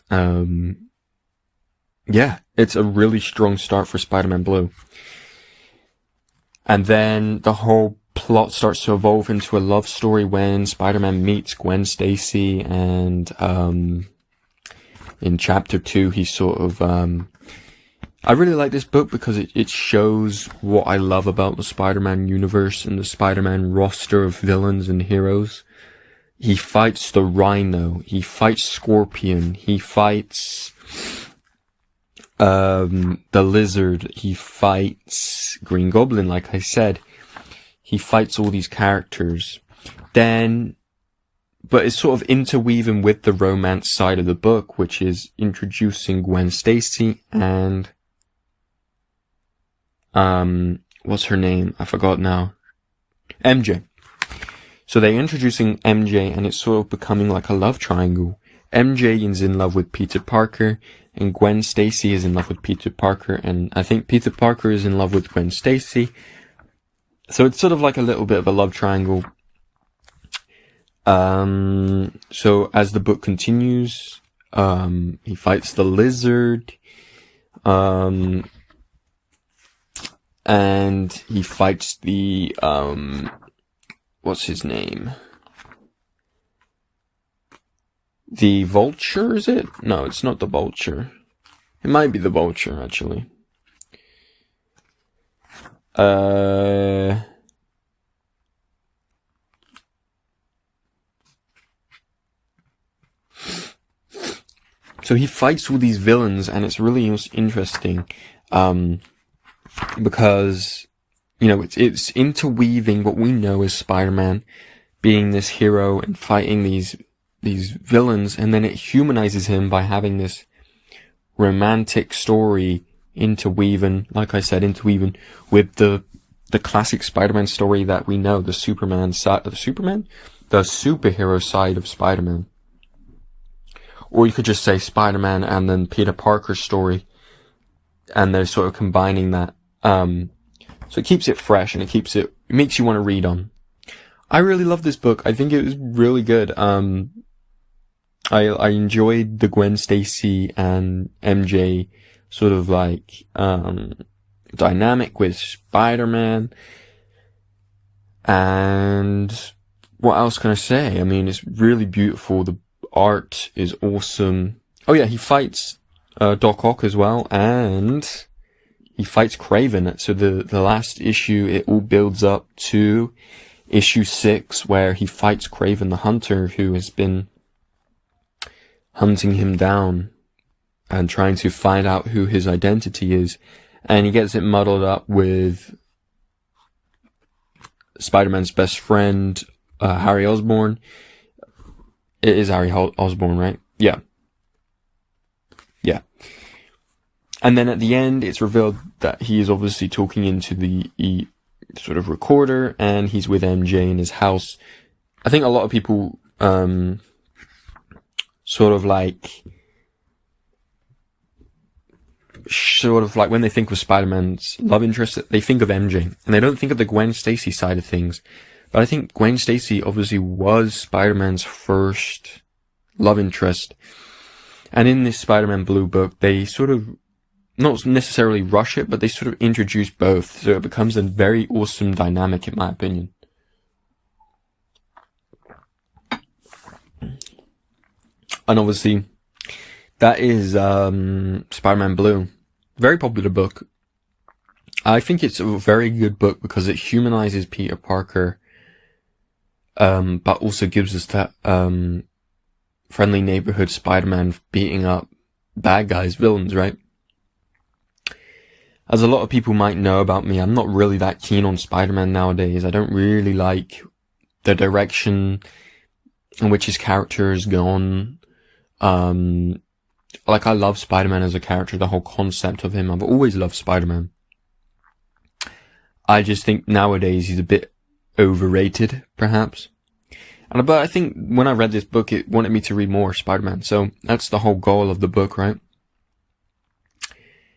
it's a really strong start for Spider-Man Blue. And then the whole plot starts to evolve into a love story when Spider-Man meets Gwen Stacy, and in chapter 2 he's sort of I really like this book because it shows what I love about the Spider-Man universe and the Spider-Man roster of villains and heroes. He fights the Rhino, he fights Scorpion, he fights the Lizard, he fights Green Goblin, like I said. He fights all these characters. But it's sort of interweaving with the romance side of the book, which is introducing Gwen Stacy and what's her name? I forgot now. MJ. So they're introducing MJ, and it's sort of becoming like a love triangle. MJ is in love with Peter Parker, and Gwen Stacy is in love with Peter Parker, and I think Peter Parker is in love with Gwen Stacy. So it's sort of like a little bit of a love triangle. So as the book continues, he fights the Lizard, and he fights the, what's his name? The Vulture, is it? No, it's not the Vulture. It might be the Vulture, actually. So he fights all these villains, and it's really interesting, because, you know, it's interweaving what we know as Spider-Man being this hero and fighting these villains, and then it humanizes him by having this romantic story interweaving with the classic Spider-Man story that we know, the superhero side of Spider-Man. Or you could just say Spider-Man and then Peter Parker's story, and they're sort of combining that. So it keeps it fresh, and it makes you want to read on. I really love this book. I think it was really good. I enjoyed the Gwen Stacy and MJ sort of like, dynamic with Spider-Man. And what else can I say? I mean, it's really beautiful. The art is awesome. Oh yeah, he fights, Doc Ock as well, and he fights Kraven. So the last issue, it all builds up to issue 6, where he fights Kraven the Hunter, who has been hunting him down and trying to find out who his identity is. And he gets it muddled up with Spider-Man's best friend, Harry Osborn. It is Harry Osborn, right? Yeah. Yeah. And then at the end, it's revealed that he is obviously talking into the sort of recorder, and he's with MJ in his house. I think a lot of people, sort of like when they think of Spider-Man's love interest, they think of MJ, and they don't think of the Gwen Stacy side of things. But I think Gwen Stacy obviously was Spider-Man's first love interest. And in this Spider-Man Blue book, they sort of, not necessarily rush it, but they sort of introduce both. So it becomes a very awesome dynamic, in my opinion. And obviously, that is Spider-Man Blue. Very popular book. I think it's a very good book because it humanizes Peter Parker, but also gives us that friendly neighborhood Spider-Man beating up bad guys, villains, right? As a lot of people might know about me, I'm not really that keen on Spider-Man nowadays. I don't really like the direction in which his character has gone. Like, I love Spider-Man as a character, the whole concept of him. I've always loved Spider-Man. I just think nowadays he's a bit overrated, perhaps. But I think when I read this book, it wanted me to read more Spider-Man. So that's the whole goal of the book, right?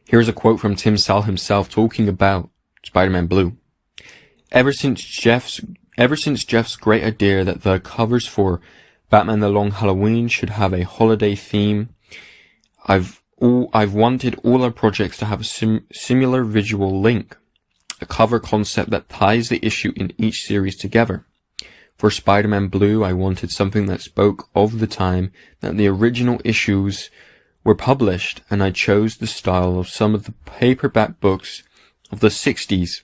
Here's a quote from Tim Sale himself talking about Spider-Man Blue. Ever since Jeff's great idea that the covers for Batman The Long Halloween should have a holiday theme, I've wanted all our projects to have a similar visual link, a cover concept that ties the issue in each series together. For Spider-Man Blue, I wanted something that spoke of the time that the original issues were published, and I chose the style of some of the paperback books of the 60s.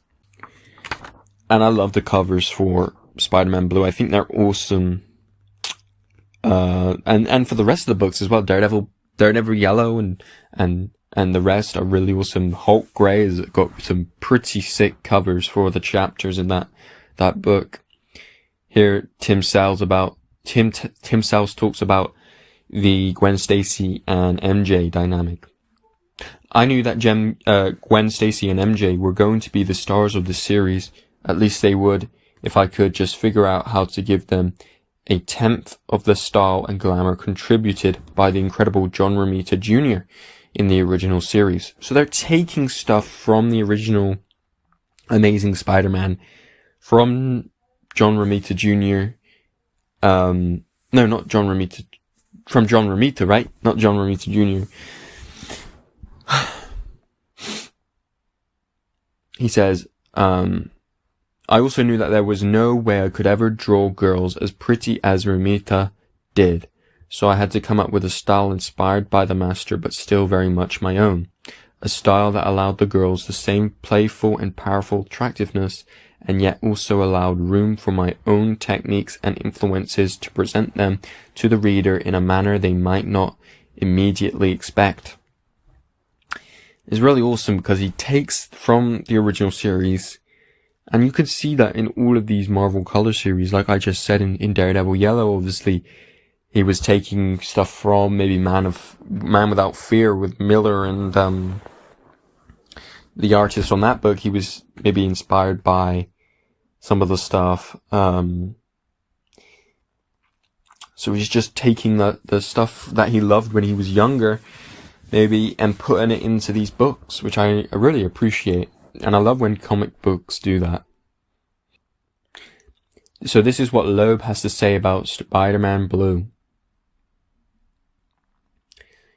And I love the covers for Spider-Man Blue. I think they're awesome. And for the rest of the books as well, Daredevil Yellow and the rest are really awesome. Hulk Grey has got some pretty sick covers for the chapters in that book. Here, Tim Sales talks about the Gwen Stacy and MJ dynamic. I knew that Gwen Stacy and MJ were going to be the stars of the series. At least they would if I could just figure out how to give them a tenth of the style and glamour contributed by the incredible John Romita Jr. in the original series. So they're taking stuff from the original Amazing Spider-Man, from John Romita Jr. No, not John Romita. From John Romita, right? Not John Romita Jr. He says, I also knew that there was no way I could ever draw girls as pretty as Romita did, so I had to come up with a style inspired by the master but still very much my own. A style that allowed the girls the same playful and powerful attractiveness, and yet also allowed room for my own techniques and influences to present them to the reader in a manner they might not immediately expect. It's really awesome because he takes from the original series, and you could see that in all of these Marvel Color series, like I just said in Daredevil Yellow, obviously, he was taking stuff from maybe Man Without Fear with Miller and the artist on that book. He was maybe inspired by some of the stuff. So he's just taking the stuff that he loved when he was younger, maybe, and putting it into these books, which I really appreciate. And I love when comic books do that. So this is what Loeb has to say about Spider-Man Blue.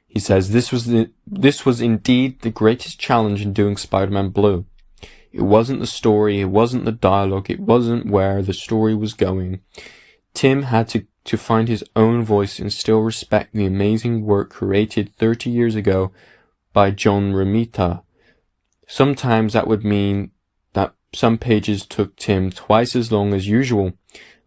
He says, this was indeed the greatest challenge in doing Spider-Man Blue. It wasn't the story, it wasn't the dialogue, it wasn't where the story was going. Tim had to find his own voice and still respect the amazing work created 30 years ago by John Romita. Sometimes that would mean that some pages took Tim twice as long as usual,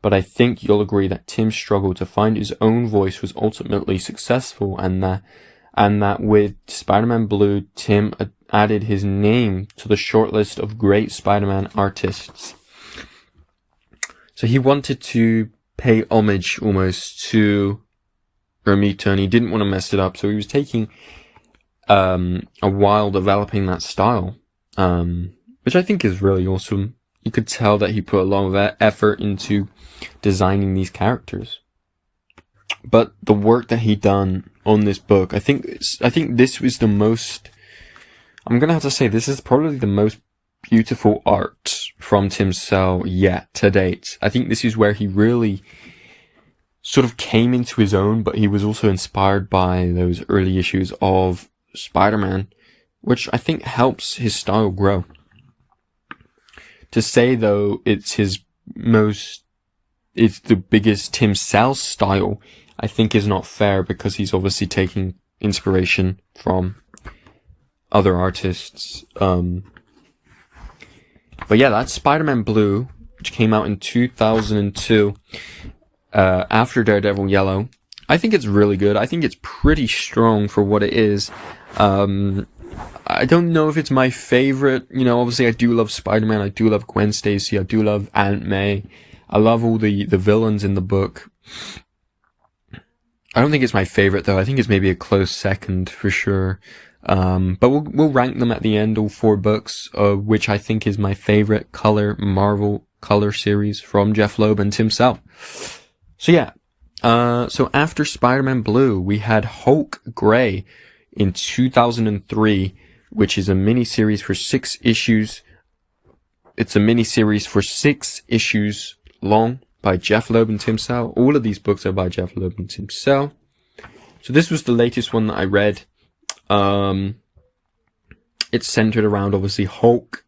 but I think you'll agree that Tim's struggle to find his own voice was ultimately successful, and that with Spider-Man Blue, Tim added his name to the shortlist of great Spider-Man artists. So he wanted to pay homage almost to Romita, and he didn't want to mess it up, so he was taking a while developing that style, which I think is really awesome. You could tell that he put a lot of effort into designing these characters. But the work that he done on this book, I think this was the most, I'm gonna have to say, this is probably the most beautiful art from Tim Sale yet to date. I think this is where he really sort of came into his own, but he was also inspired by those early issues of Spider-Man, which I think helps his style grow. To say, though, it's the biggest Tim Sale style, I think is not fair, because he's obviously taking inspiration from other artists. But yeah, that's Spider-Man Blue, which came out in 2002, after Daredevil Yellow. I think it's really good. I think it's pretty strong for what it is. I don't know if it's my favorite. You know, obviously I do love Spider-Man, I do love Gwen Stacy, I do love Aunt May. I love all the villains in the book. I don't think it's my favorite, though. I think it's maybe a close second for sure. But we'll rank them at the end, all 4 books, which I think is my favorite Marvel color series from Jeph Loeb and Tim Sale. So yeah. So after Spider-Man Blue, we had Hulk Grey in 2003, which is a miniseries for 6 issues. It's a miniseries for 6 issues long by Jeph Loeb and Tim Sale. All of these books are by Jeph Loeb and Tim Sale. So this was the latest one that I read. It's centered around, obviously, Hulk,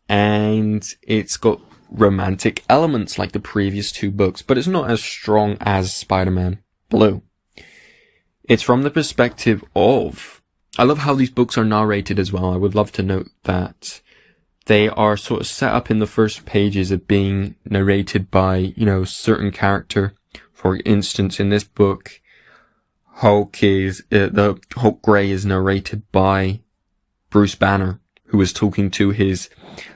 and it's got romantic elements like the previous 2 books, but it's not as strong as Spider-Man Blue. It's from the perspective of, I love how these books are narrated as well. I would love to note that they are sort of set up in the first pages of being narrated by, you know, certain character. For instance, in this book, the Hulk Grey is narrated by Bruce Banner, who is talking to his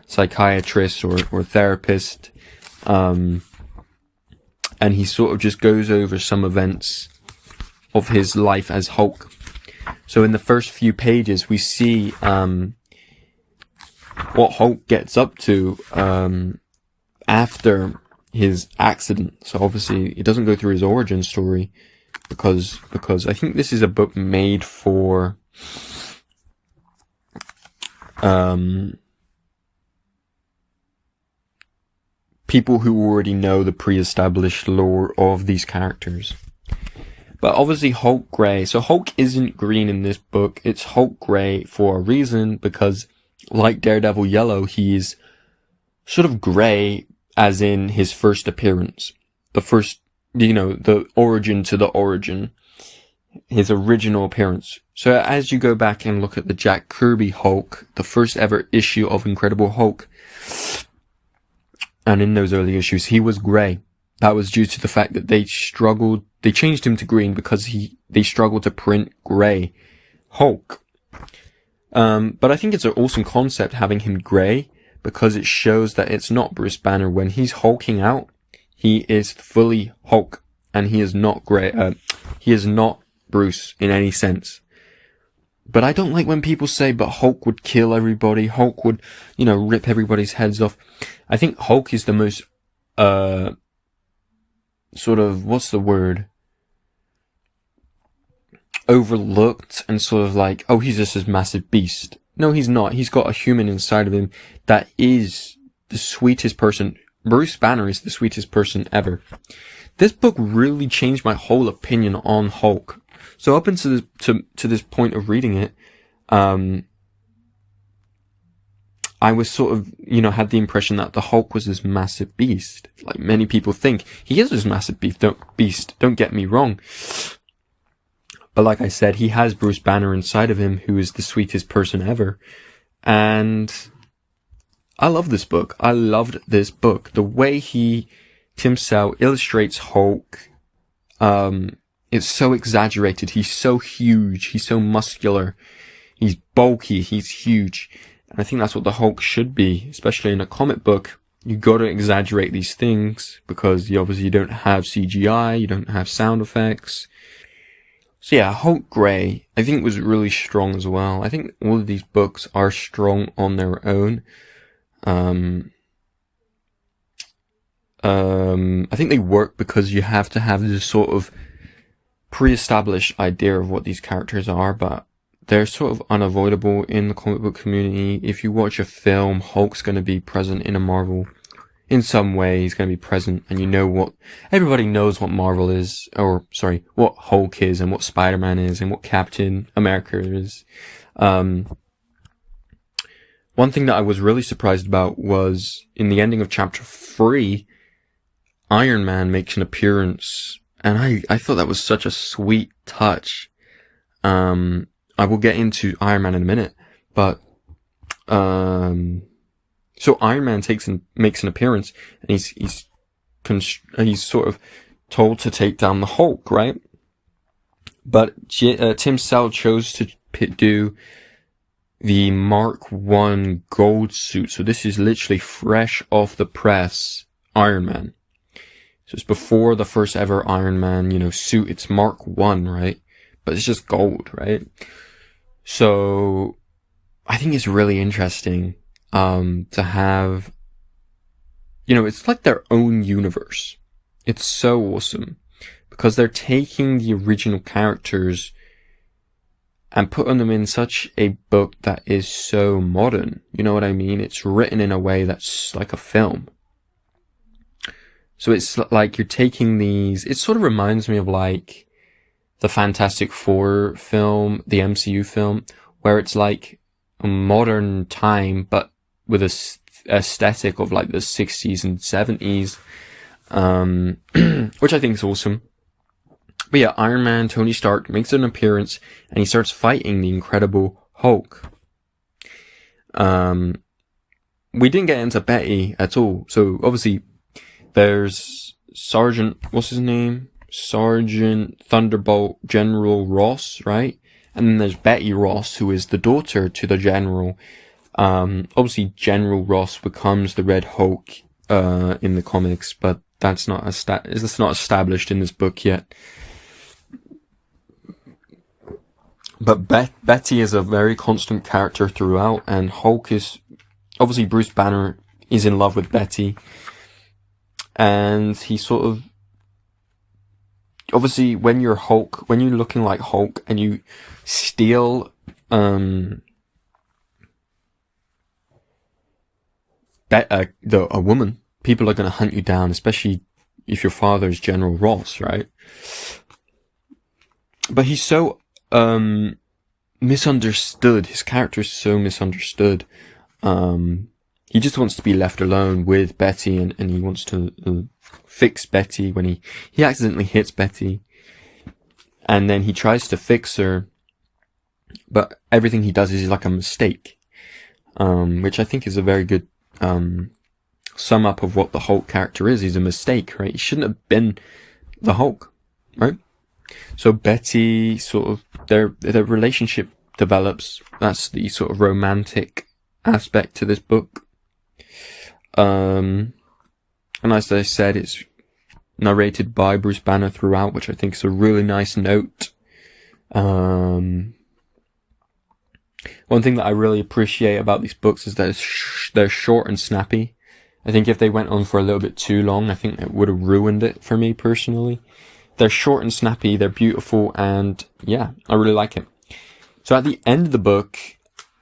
psychiatrist or therapist, and he sort of just goes over some events of his life as Hulk. So in the first few pages, we see what Hulk gets up to, and after his accident. So obviously it doesn't go through his origin story because I think this is a book made for people who already know the pre-established lore of these characters. But obviously Hulk Grey. So Hulk isn't green in this book. It's Hulk Grey for a reason, because like Daredevil Yellow, he's sort of grey as in his first appearance. The first, the origin to the origin. His original appearance. So as you go back and look at the Jack Kirby Hulk, the first ever issue of Incredible Hulk, and in those early issues, he was grey. That was due to the fact that they changed him to green because they struggled to print grey Hulk. But I think it's an awesome concept having him grey, because it shows that it's not Bruce Banner. When he's hulking out, he is fully Hulk, and he is not grey. He is not Bruce in any sense. But I don't like when people say, but Hulk would kill everybody. Hulk would, rip everybody's heads off. I think Hulk is the most, sort of, what's the word? Overlooked and sort of like, oh, he's just this massive beast. No, he's not. He's got a human inside of him that is the sweetest person. Bruce Banner is the sweetest person ever. This book really changed my whole opinion on Hulk. So up until to this point of reading it, I was sort of, had the impression that the Hulk was this massive beast. Like many people think. He is this massive beast, don't get me wrong. But like I said, he has Bruce Banner inside of him, who is the sweetest person ever. And I love this book. I loved this book. The way Tim Sale illustrates Hulk, it's so exaggerated. He's so huge. He's so muscular. He's bulky. He's huge. And I think that's what the Hulk should be, especially in a comic book. You gotta exaggerate these things because you don't have CGI, you don't have sound effects. So yeah, Hulk Grey, I think was really strong as well. I think all of these books are strong on their own. I think they work because you have to have this sort of pre-established idea of what these characters are, but they're sort of unavoidable in the comic book community. If you watch a film, Hulk's going to be present in a Marvel. In some way, he's going to be present, and everybody knows what Marvel is, what Hulk is, and what Spider-Man is, and what Captain America is. One thing that I was really surprised about was, in the ending of chapter 3, Iron Man makes an appearance, and I thought that was such a sweet touch. I will get into Iron Man in a minute, but, so Iron Man makes an appearance, and he's sort of told to take down the Hulk, right? But Tim Sale chose to do the Mark 1 gold suit. So this is literally fresh off the press Iron Man. So it's before the first ever Iron Man, suit. It's Mark 1, right? But it's just gold, right? So I think it's really interesting to have, it's like their own universe. It's so awesome because they're taking the original characters and putting them in such a book that is so modern. You know what I mean? It's written in a way that's like a film. So it's like you're taking these, it sort of reminds me of like the Fantastic Four film, the MCU film, where it's like a modern time, but with a aesthetic of like the 60s and 70s, which I think is awesome. But yeah, Iron Man, Tony Stark, makes an appearance, and he starts fighting the Incredible Hulk. We didn't get into Betty at all, so obviously there's Sergeant, what's his name? Sergeant Thunderbolt General Ross, right? And then there's Betty Ross, who is the daughter to the General. Obviously General Ross becomes the Red Hulk, in the comics, but that's not established in this book yet. But Betty is a very constant character throughout, and Hulk is, obviously Bruce Banner is in love with Betty. and he sort of, obviously when you're Hulk, when you're looking like Hulk and you steal a woman, people are going to hunt you down, especially if your father is General Ross, right? But he's so misunderstood. His character is so misunderstood. He just wants to be left alone with Betty, and he wants to fix Betty when he accidentally hits Betty. And then he tries to fix her, but everything he does is like a mistake. Which I think is a very good sum up of what the Hulk character is. He's a mistake, right? He shouldn't have been the Hulk, right? So Betty, sort of, their relationship develops. That's the sort of romantic aspect to this book. And as I said, it's narrated by Bruce Banner throughout, which I think is a really nice note. One thing that I really appreciate about these books is that they're short and snappy. I think if they went on for a little bit too long, I think it would have ruined it for me personally. They're short and snappy, they're beautiful, and yeah, I really like it. So at the end of the book,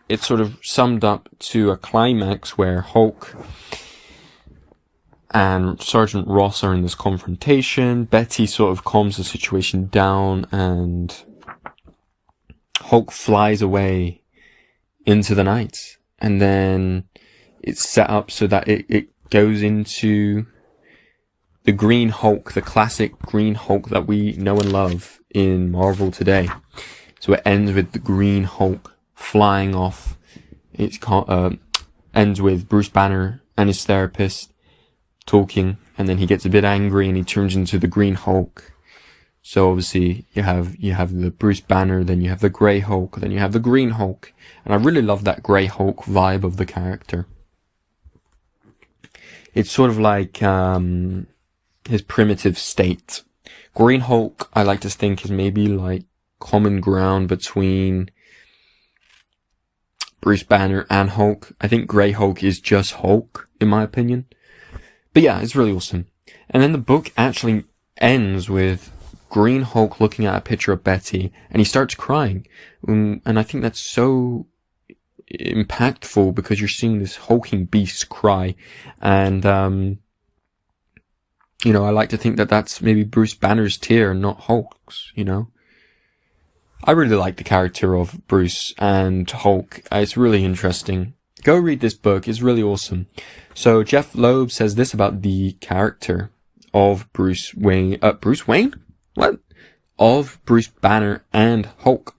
it's sort of summed up to a climax where Hulk and Sergeant Ross are in this confrontation. Betty sort of calms the situation down, and Hulk flies away into the night. And then it's set up so that it goes into the Green Hulk, the classic Green Hulk that we know and love in Marvel today. So it ends with the Green Hulk flying off. It ends with Bruce Banner and his therapist talking, and then he gets a bit angry and he turns into the Green Hulk. So obviously you have the Bruce Banner, then you have the Grey Hulk, then you have the Green Hulk, and I really love that Grey Hulk vibe of the character. It's sort of like his primitive state. Green Hulk, I like to think, is maybe like common ground between Bruce Banner and Hulk. I think Grey Hulk is just Hulk, in my opinion. But yeah, it's really awesome. And then the book actually ends with Green Hulk looking at a picture of Betty, and he starts crying. And I think that's so impactful because you're seeing this hulking beast cry. And, I like to think that that's maybe Bruce Banner's tear, not Hulk's, I really like the character of Bruce and Hulk. It's really interesting. Go read this book. It's really awesome. So Jeph Loeb says this about the character of Bruce Wayne. Bruce Wayne? What? Of Bruce Banner and Hulk.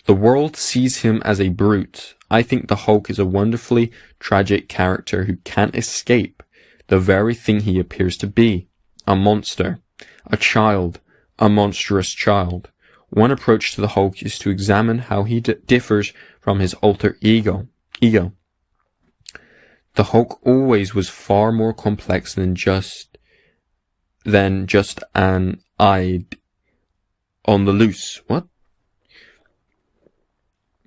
The world sees him as a brute. I think the Hulk is a wonderfully tragic character who can't escape the very thing he appears to be. A monster. A child. A monstrous child. One approach to the Hulk is to examine how he differs from his alter ego. The Hulk always was far more complex than just an eyed on the loose. What?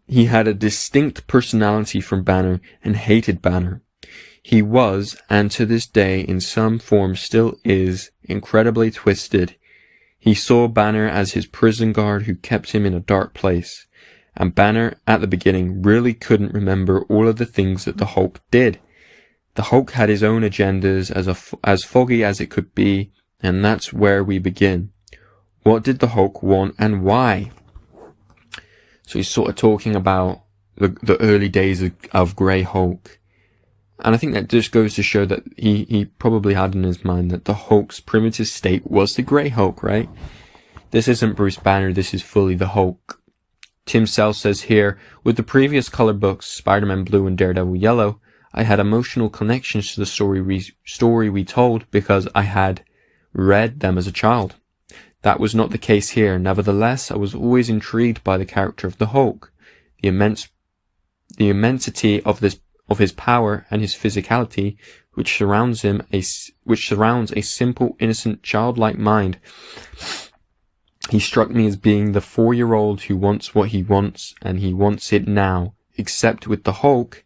He had a distinct personality from Banner and hated Banner. He was, and to this day in some form still is, incredibly twisted. He saw Banner as his prison guard who kept him in a dark place. And Banner, at the beginning, really couldn't remember all of the things that the Hulk did. The Hulk had his own agendas, as foggy as it could be, and that's where we begin. What did the Hulk want and why? So he's sort of talking about the early days of Grey Hulk. And I think that just goes to show that he probably had in his mind that the Hulk's primitive state was the Grey Hulk, right? This isn't Bruce Banner, this is fully the Hulk. Tim Sell says here, with the previous color books, Spider-Man Blue and Daredevil Yellow, I had emotional connections to the story we told because I had read them as a child. That was not the case here. Nevertheless, I was always intrigued by the character of the Hulk, the immensity of his power and his physicality, which surrounds a simple, innocent, childlike mind. He struck me as being the 4-year-old who wants what he wants, and he wants it now. Except with the Hulk,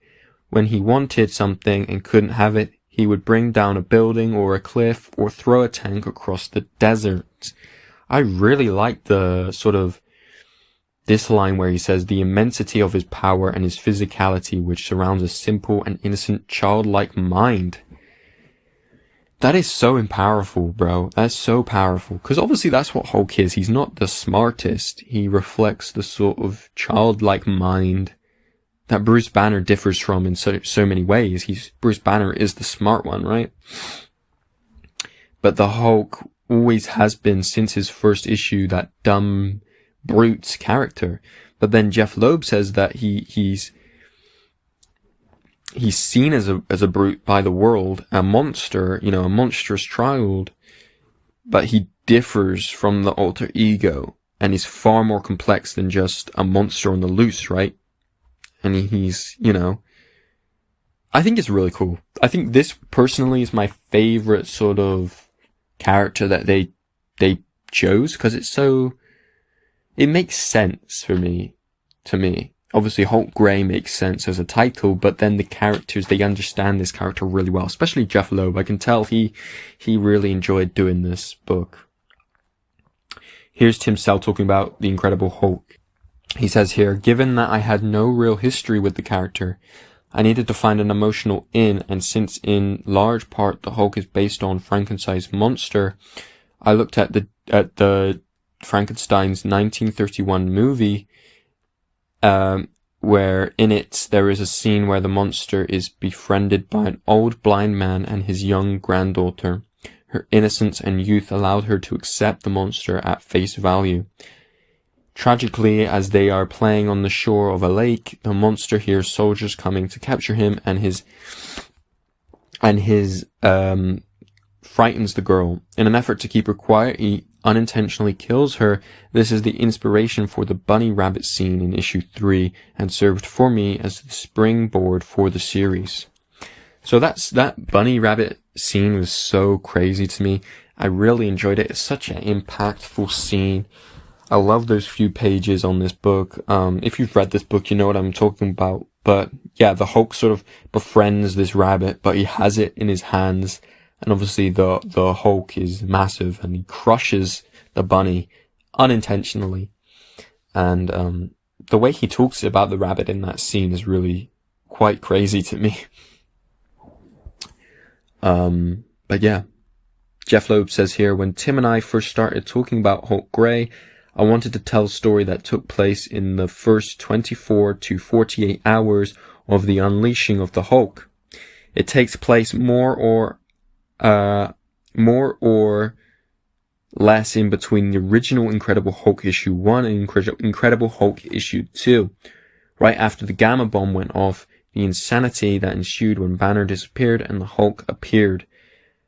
when he wanted something and couldn't have it, he would bring down a building or a cliff or throw a tank across the desert. I really like the sort of this line where he says, the immensity of his power and his physicality which surrounds a simple and innocent childlike mind. That is so powerful, bro. That's so powerful. Because obviously that's what Hulk is. He's not the smartest. He reflects the sort of childlike mind that Bruce Banner differs from in so many ways. Bruce Banner is the smart one, right? But the Hulk always has been, since his first issue, that dumb brute's character. But then Jeph Loeb says that he's seen as a brute by the world, a monster, a monstrous child, but he differs from the alter ego, and he's far more complex than just a monster on the loose, right? And he's, I think it's really cool. I think this me is my favorite sort of character that they chose, because it makes sense to me. Obviously, Hulk Grey makes sense as a title, but then the characters, they understand this character really well, especially Jeph Loeb. I can tell he really enjoyed doing this book. Here's Tim Sale talking about The Incredible Hulk. He says here, given that I had no real history with the character, I needed to find an emotional in, and since in large part the Hulk is based on Frankenstein's monster, I looked at the Frankenstein's 1931 movie, where in it there is a scene where the monster is befriended by an old blind man and his young granddaughter. Her innocence and youth allowed her to accept the monster at face value. Tragically, as they are playing on the shore of a lake, the monster hears soldiers coming to capture him, and his frightens the girl. In an effort to keep her quiet, he unintentionally kills her. This is the inspiration for the bunny rabbit scene in issue 3, and served for me as the springboard for the series. So that bunny rabbit scene was so crazy to me. I really enjoyed it. It's such an impactful scene. I love those few pages on this book. If you've read this book, you know what I'm talking about. But yeah, the Hulk sort of befriends this rabbit, but he has it in his hands. And obviously the Hulk is massive, and he crushes the bunny unintentionally. And the way he talks about the rabbit in that scene is really quite crazy to me. But yeah, Jeph Loeb says here, when Tim and I first started talking about Hulk Grey, I wanted to tell a story that took place in the first 24 to 48 hours of the unleashing of the Hulk. It takes place more or less in between the original Incredible Hulk issue 1 and Incredible Hulk issue 2. Right after the Gamma Bomb went off, the insanity that ensued when Banner disappeared and the Hulk appeared.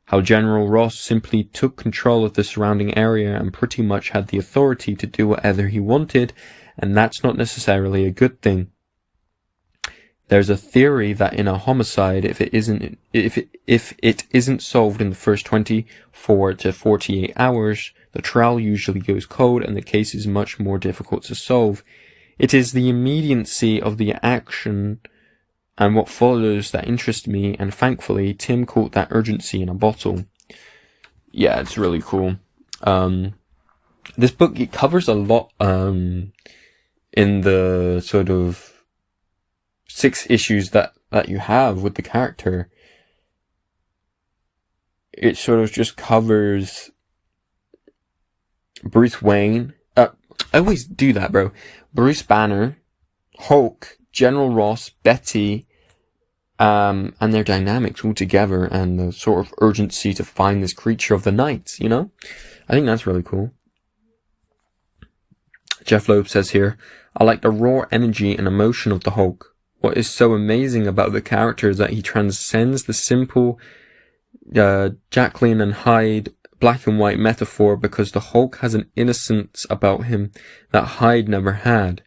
How General Ross simply took control of the surrounding area and pretty much had the authority to do whatever he wanted, and that's not necessarily a good thing. There's a theory that in a homicide, if it isn't solved in the first 24 to 48 hours, the trial usually goes cold and the case is much more difficult to solve. It is the immediacy of the action and what follows that interest me, and thankfully Tim caught that urgency in a bottle. Yeah, it's really cool. This book, it covers a lot in the sort of 6 issues that you have with the character. It sort of just covers Bruce Wayne. I always do that, bro. Bruce Banner, Hulk, General Ross, Betty, and their dynamics all together, and the sort of urgency to find this creature of the night, I think that's really cool. Jeph Loeb says here, I like the raw energy and emotion of the Hulk. What is so amazing about the character is that he transcends the simple Jacqueline and Hyde black and white metaphor, because the Hulk has an innocence about him that Hyde never had.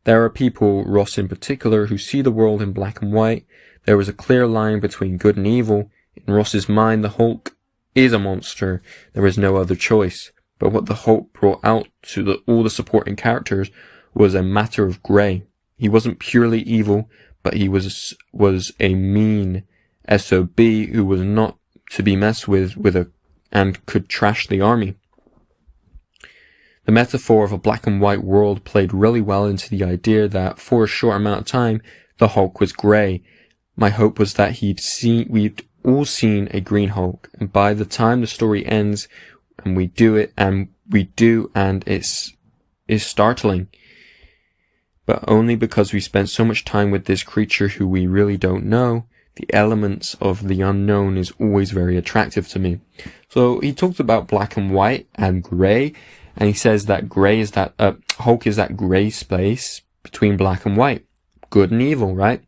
There are people, Ross in particular, who see the world in black and white. There is a clear line between good and evil. In Ross's mind, the Hulk is a monster. There is no other choice. But what the Hulk brought out to all the supporting characters was a matter of grey. He wasn't purely evil, but he was a mean SOB who was not to be messed with and could trash the army. The metaphor of a black and white world played really well into the idea that for a short amount of time, the Hulk was grey. My hope was that we'd all seen a green Hulk, and by the time the story ends, and we do, and it's startling. But only because we spent so much time with this creature who we really don't know, the elements of the unknown is always very attractive to me. So he talks about black and white and grey, and he says that Hulk is that grey space between black and white, good and evil, right?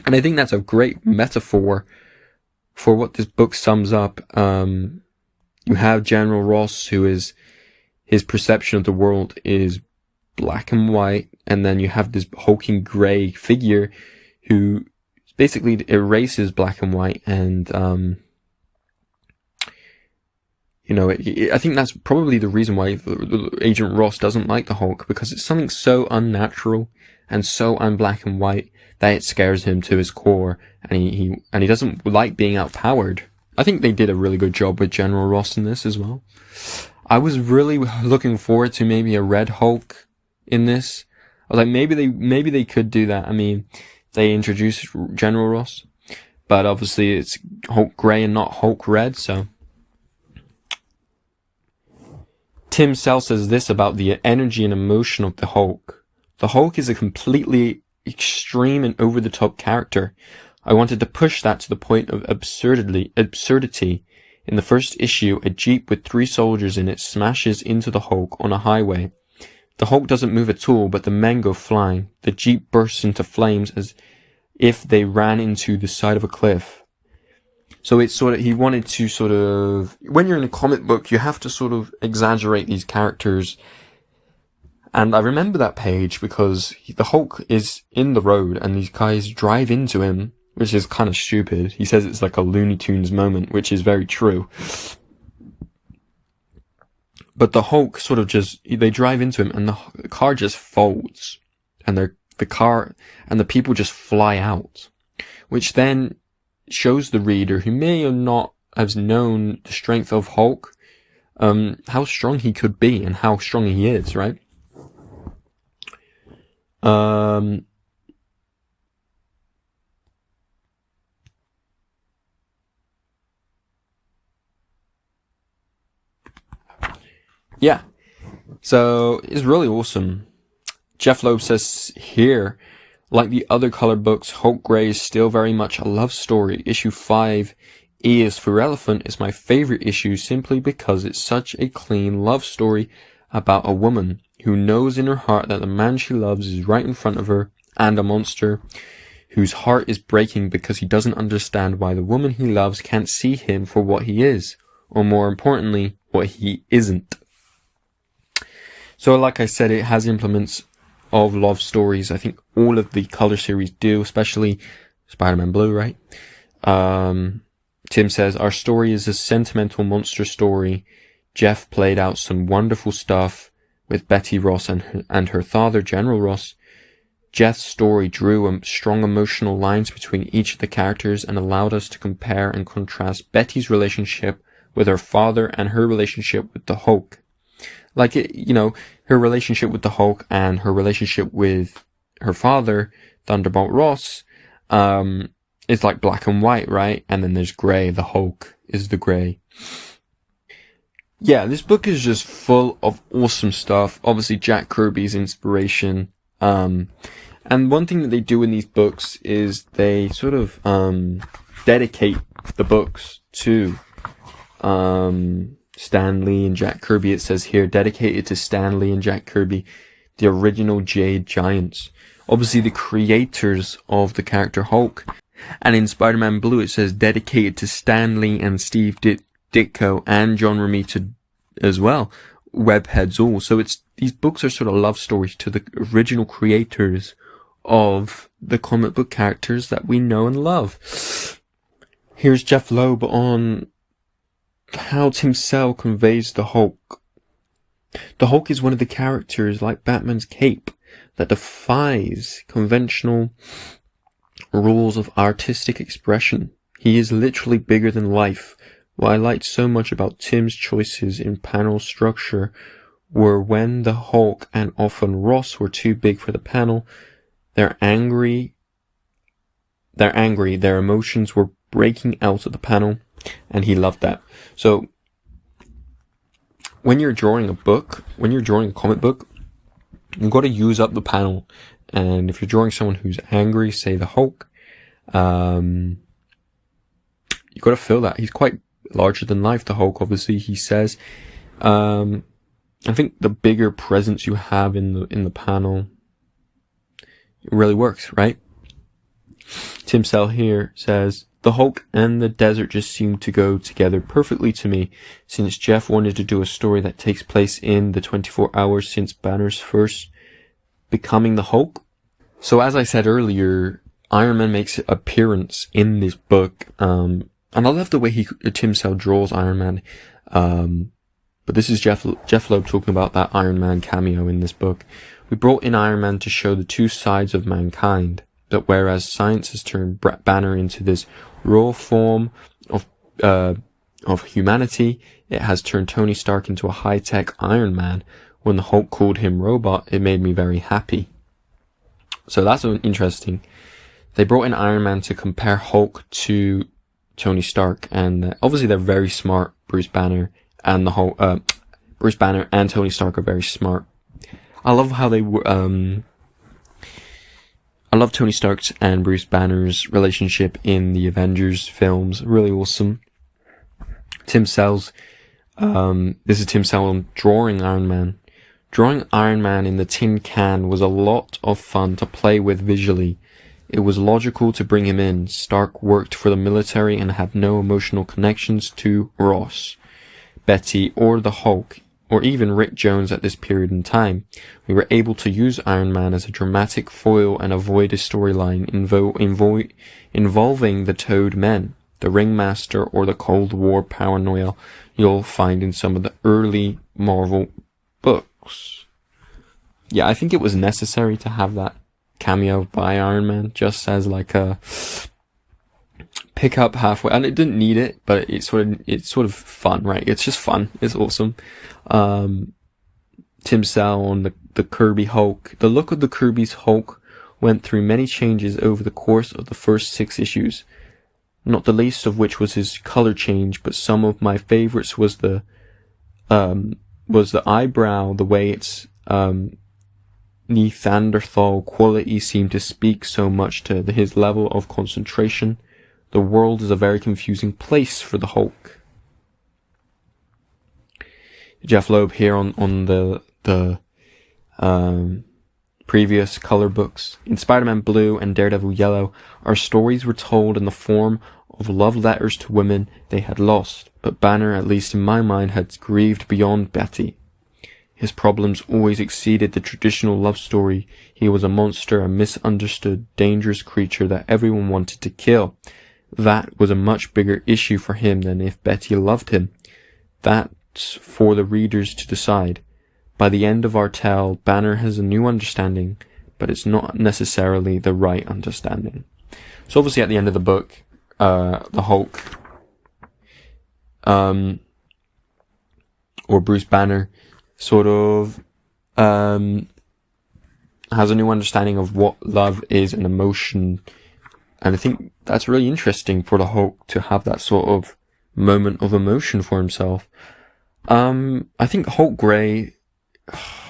And I think that's a great metaphor for what this book sums up. You have General Ross, his perception of the world is black and white, and then you have this hulking grey figure who basically erases black and white, and I think that's probably the reason why Agent Ross doesn't like the Hulk, because it's something so unnatural and so unblack and white that it scares him to his core, and he doesn't like being outpowered. I think they did a really good job with General Ross in this as well. I was really looking forward to maybe a red Hulk in this. I was like, maybe they could do that. I mean, they introduced General Ross, but obviously it's Hulk Grey and not Hulk Red, so. Tim Sell says this about the energy and emotion of the Hulk. The Hulk is a completely extreme and over-the-top character. I wanted to push that to the point of absurdity. In the first issue, a jeep with 3 soldiers in it smashes into the Hulk on a highway. The Hulk doesn't move at all, but the men go flying. The jeep bursts into flames as if they ran into the side of a cliff. So it's he wanted to when you're in a comic book, you have to sort of exaggerate these characters. And I remember that page because the Hulk is in the road and these guys drive into him, which is kind of stupid. He says it's like a Looney Tunes moment, which is very true. But the Hulk they drive into him and the car just folds, and the car and the people just fly out, which then shows the reader, who may or not have known the strength of Hulk, how strong he could be and how strong he is, right? Yeah. So it's really awesome. Jeph Loeb says here, like the other color books, Hulk Grey is still very much a love story. Issue 5, E is for Elephant, is my favorite issue simply because it's such a clean love story about a woman who knows in her heart that the man she loves is right in front of her, and a monster whose heart is breaking because he doesn't understand why the woman he loves can't see him for what he is, or more importantly, what he isn't. So like I said, it has implements of love stories. I think all of the color series do, especially Spider-Man Blue, right? Tim says, our story is a sentimental monster story. Jeph played out some wonderful stuff with Betty Ross and her father, General Ross. Jeff's story drew strong emotional lines between each of the characters and allowed us to compare and contrast Betty's relationship with her father and her relationship with the Hulk. Like, her relationship with the Hulk and her relationship with her father, Thunderbolt Ross, is like black and white, right? And then there's grey. The Hulk is the grey. Yeah, this book is just full of awesome stuff. Obviously, Jack Kirby's inspiration. And one thing that they do in these books is they sort of dedicate the books to Stan Lee and Jack Kirby. It says here, dedicated to Stan Lee and Jack Kirby, the original Jade Giants. Obviously the creators of the character Hulk. And in Spider-Man Blue it says dedicated to Stan Lee and Steve Ditko and John Romita as well. Webheads all. So these books are sort of love stories to the original creators of the comic book characters that we know and love. Here's Jeph Loeb on how Tim Sell conveys the Hulk. The Hulk is one of the characters, like Batman's cape, that defies conventional rules of artistic expression. He is literally bigger than life. What I liked so much about Tim's choices in panel structure were when the Hulk and often Ross were too big for the panel, they're angry, their emotions were breaking out of the panel, and he loved that. So, when you're drawing a comic book, you've got to use up the panel. And if you're drawing someone who's angry, say the Hulk, you've got to fill that. He's quite larger than life, the Hulk, obviously, he says. I think the bigger presence you have in the panel, it really works, right? Tim Sale here says, the Hulk and the desert just seem to go together perfectly to me, since Jeph wanted to do a story that takes place in the 24 hours since Banner's first becoming the Hulk. So as I said earlier, Iron Man makes an appearance in this book, and I love the way Tim Sale draws Iron Man. But this is Jeph Loeb talking about that Iron Man cameo in this book. We brought in Iron Man to show the two sides of mankind. That whereas science has turned Banner into this raw form of humanity, it has turned Tony Stark into a high-tech Iron Man. When the Hulk called him robot, it made me very happy. So that's interesting. They brought in Iron Man to compare Hulk to Tony Stark, and obviously they're very smart. Bruce Banner and Tony Stark are very smart. I love how they were. I love Tony Stark's and Bruce Banner's relationship in the Avengers films. Really awesome. Tim Sale's, this is Tim Sale drawing Iron Man. Drawing Iron Man in the tin can was a lot of fun to play with visually. It was logical to bring him in. Stark worked for the military and had no emotional connections to Ross, Betty, or the Hulk, or even Rick Jones at this period in time. We were able to use Iron Man as a dramatic foil and avoid a storyline involving the Toad Men, the Ringmaster, or the Cold War paranoia you'll find in some of the early Marvel books. Yeah, I think it was necessary to have that cameo by Iron Man, just as like a pick up halfway, and it didn't need it, but it's sort of fun, right? It's just fun. It's awesome. Tim Sale on the Kirby Hulk. The look of the Kirby's Hulk went through many changes over the course of the first 6 issues, not the least of which was his color change, but some of my favorites was the eyebrow, the way its Neanderthal quality seemed to speak so much to his level of concentration. The world is a very confusing place for the Hulk. Jeph Loeb here on the previous color books. In Spider-Man Blue and Daredevil Yellow, our stories were told in the form of love letters to women they had lost, but Banner, at least in my mind, had grieved beyond Betty. His problems always exceeded the traditional love story. He was a monster, a misunderstood, dangerous creature that everyone wanted to kill. That was a much bigger issue for him than if Betty loved him. That's for the readers to decide. By the end of our tale, Banner has a new understanding, but it's not necessarily the right understanding. So obviously at the end of the book, the Hulk, or Bruce Banner, sort of has a new understanding of what love is and emotion. And I think that's really interesting for the Hulk to have that sort of moment of emotion for himself. I think Hulk Grey,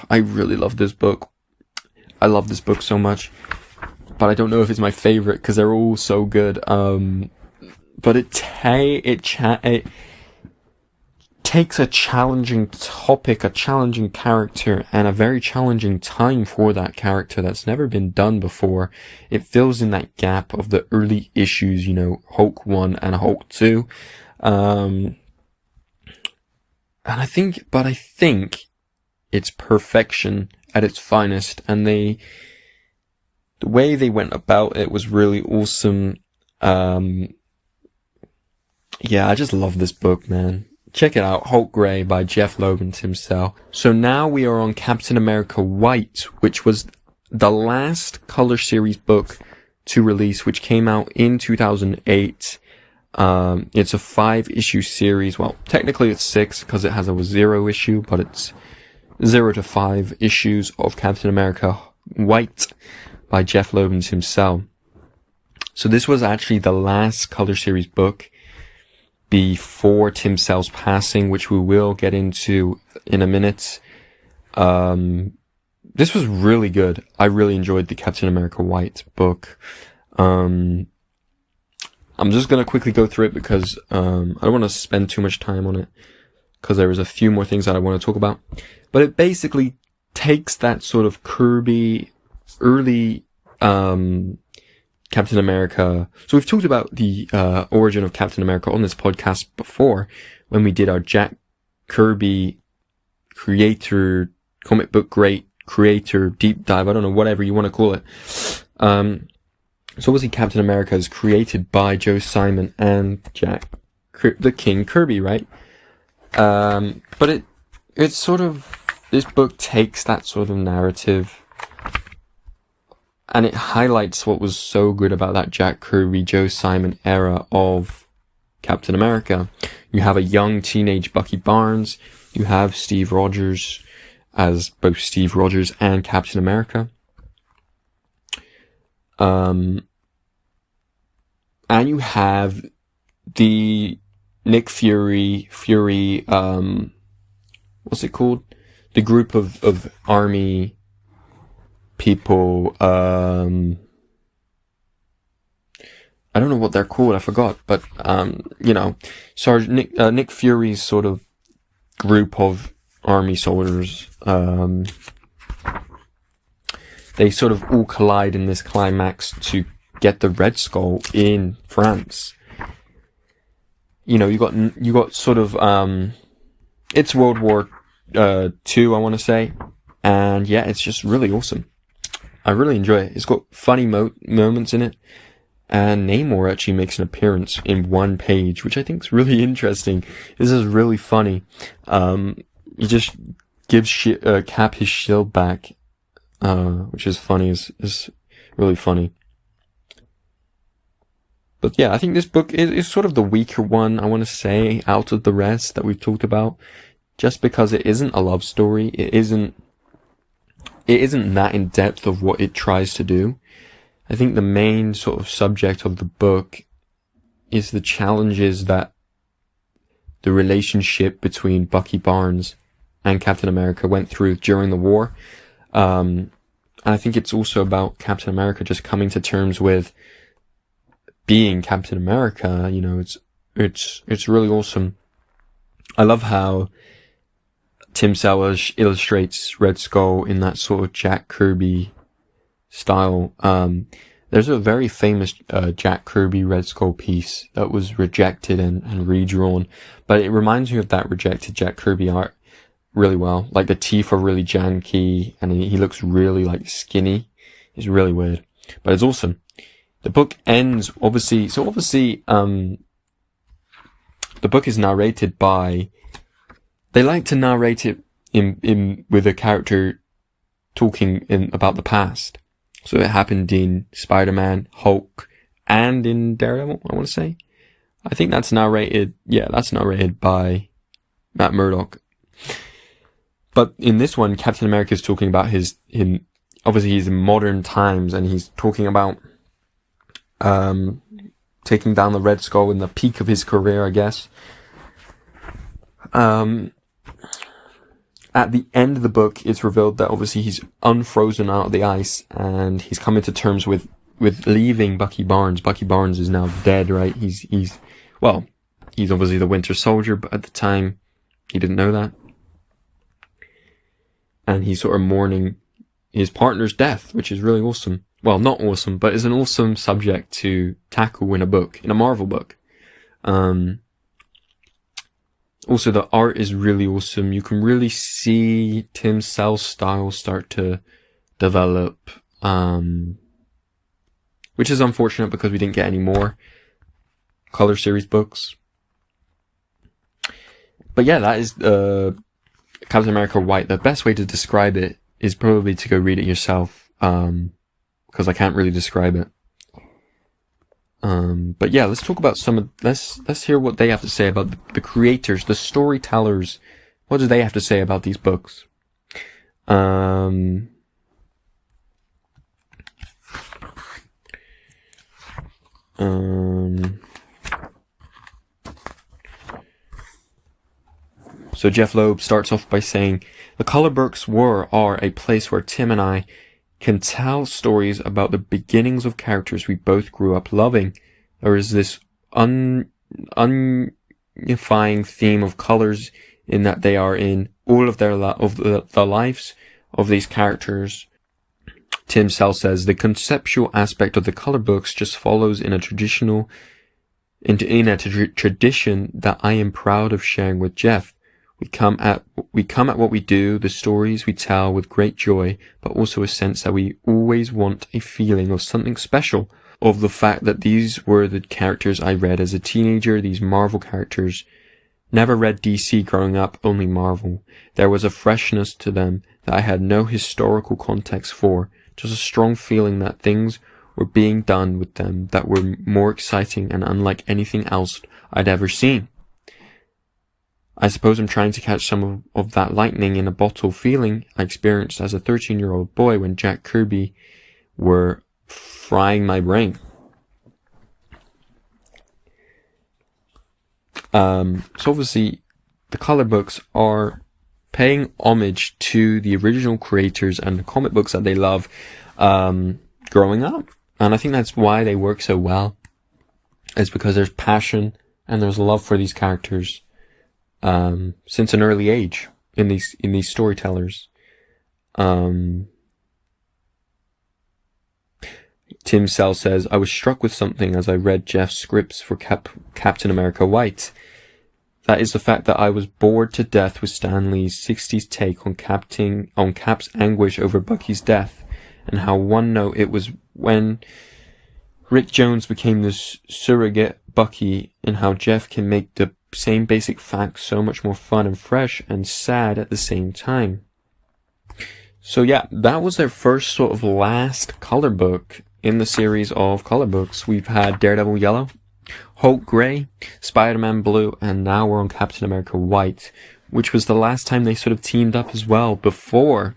I really love this book. I love this book so much, but I don't know if it's my favorite because they're all so good. But it takes a challenging topic, a challenging character, and a very challenging time for that character that's never been done before. It fills in that gap of the early issues, Hulk 1 and Hulk 2. And I think it's perfection at its finest, and the way they went about it was really awesome. Yeah, I just love this book, man. Check it out, Hulk Grey by Jeph Loeb and Tim Sale. So now we are on Captain America White, which was the last color series book to release, which came out in 2008. It's a 5-issue series. Well, technically it's 6 because it has a 0 issue, but it's 0 to 5 issues of Captain America White by Jeph Loeb and Tim Sale. So this was actually the last color series book before Tim Sale's passing, which we will get into in a minute. This was really good. I really enjoyed the Captain America White book. I'm just going to quickly go through it because I don't want to spend too much time on it because there was a few more things that I want to talk about. But it basically takes that sort of Kirby early Captain America. So we've talked about the origin of Captain America on this podcast before when we did our Jack Kirby creator, comic book great creator deep dive. I don't know, whatever you want to call it. So obviously Captain America is created by Joe Simon and Jack the King Kirby, right? But it's sort of, this book takes that sort of narrative and it highlights what was so good about that Jack Kirby, Joe Simon era of Captain America. You have a young teenage Bucky Barnes. You have Steve Rogers as both Steve Rogers and Captain America. And you have the Nick Fury, what's it called? The group of army people, I don't know what they're called, I forgot, but, Sergeant Nick Fury's sort of group of army soldiers, they sort of all collide in this climax to get the Red Skull in France. You got sort of, it's World War II, I want to say, and yeah, it's just really awesome. I really enjoy it. It's got funny moments in it, and Namor actually makes an appearance in one page, which I think is really interesting. This is really funny. He just gives Cap his shield back, which is funny. Is really funny. But yeah, I think this book is sort of the weaker one, I want to say, out of the rest that we've talked about, just because it isn't a love story. It isn't that in depth of what it tries to do. I think the main sort of subject of the book is the challenges that the relationship between Bucky Barnes and Captain America went through during the war. And I think it's also about Captain America just coming to terms with being Captain America. It's really awesome. I love how Tim Sale illustrates Red Skull in that sort of Jack Kirby style. There's a very famous Jack Kirby Red Skull piece that was rejected and redrawn, but it reminds me of that rejected Jack Kirby art really well. Like the teeth are really janky and he looks really like skinny. It's really weird, but it's awesome. The book ends obviously, the book is narrated by, they like to narrate it in with a character talking about the past. So it happened in Spider-Man, Hulk, and in Daredevil, I want to say. I think that's narrated by Matt Murdock. But in this one, Captain America is talking about him, obviously he's in modern times, and he's talking about taking down the Red Skull in the peak of his career, I guess. At the end of the book, it's revealed that obviously he's unfrozen out of the ice and he's coming to terms with leaving Bucky Barnes. Bucky Barnes is now dead, right? He's obviously the Winter Soldier, but at the time he didn't know that. And he's sort of mourning his partner's death, which is really awesome. Well, not awesome, but is an awesome subject to tackle in a Marvel book. Also, the art is really awesome. You can really see Tim Sale's style start to develop, which is unfortunate because we didn't get any more color series books. But yeah, that is Captain America White. The best way to describe it is probably to go read it yourself, because I can't really describe it. But yeah, let's talk about let's hear what they have to say about the creators, the storytellers. What do they have to say about these books? So Jeph Loeb starts off by saying, the color books are a place where Tim and I can tell stories about the beginnings of characters we both grew up loving. There is this unifying theme of colors in that they are in all of the lives of these characters. Tim Sell says, the conceptual aspect of the color books just follows in a tradition that I am proud of sharing with Jeph. We come at what we do, the stories we tell with great joy, but also a sense that we always want a feeling of something special, of the fact that these were the characters I read as a teenager, these Marvel characters. Never read DC growing up, only Marvel. There was a freshness to them that I had no historical context for, just a strong feeling that things were being done with them that were more exciting and unlike anything else I'd ever seen. I suppose I'm trying to catch some of that lightning in a bottle feeling I experienced as a 13-year-old boy when Jack Kirby were frying my brain. So obviously, the color books are paying homage to the original creators and the comic books that they love growing up. And I think that's why they work so well. It's because there's passion and there's love for these characters since an early age in these storytellers. Tim Sell says, I was struck with something as I read Jeff's scripts for Captain America White. That is the fact that I was bored to death with Stan Lee's 60s take on Cap's anguish over Bucky's death, and how one note it was when Rick Jones became the surrogate Bucky, and how Jeph can make the same basic facts so much more fun and fresh and sad at the same time. So yeah, that was their first sort of last color book in the series of color books. We've had Daredevil Yellow, Hulk Grey, Spider-Man Blue, and now we're on Captain America White, which was the last time they sort of teamed up as well before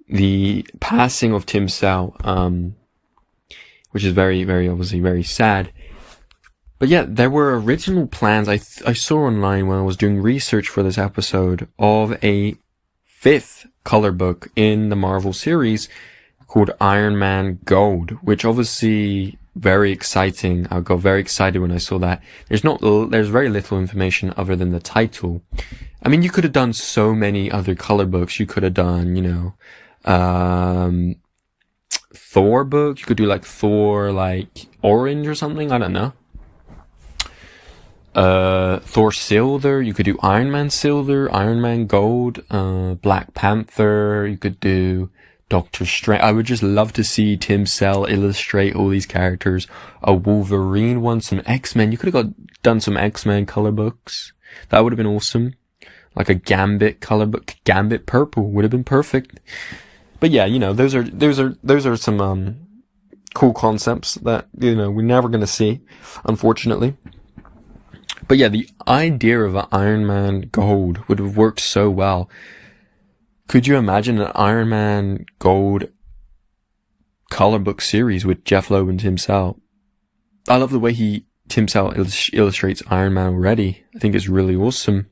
the passing of Tim Sell, which is very, very obviously very sad. But yeah, there were original plans I saw online when I was doing research for this episode of a 5th color book in the Marvel series called Iron Man Gold, which obviously very exciting. I got very excited when I saw that. There's very little information other than the title. I mean, you could have done so many other color books. You could have done, Thor book. You could do like Thor, like Orange or something. I don't know. Thor Silver. You could do Iron Man Silver, Iron Man Gold, Black Panther. You could do Doctor Strange. I would just love to see Tim Sell illustrate all these characters. A Wolverine one, some X-Men. You could have done some X-Men color books. That would have been awesome. Like a Gambit color book. Gambit Purple would have been perfect. But yeah, those are some cool concepts that we're never gonna see, unfortunately. But yeah, the idea of an Iron Man Gold would have worked so well. Could you imagine an Iron Man Gold color book series with Jeph Loeb and Tim Sell? I love the way Tim Sell illustrates Iron Man already. I think it's really awesome.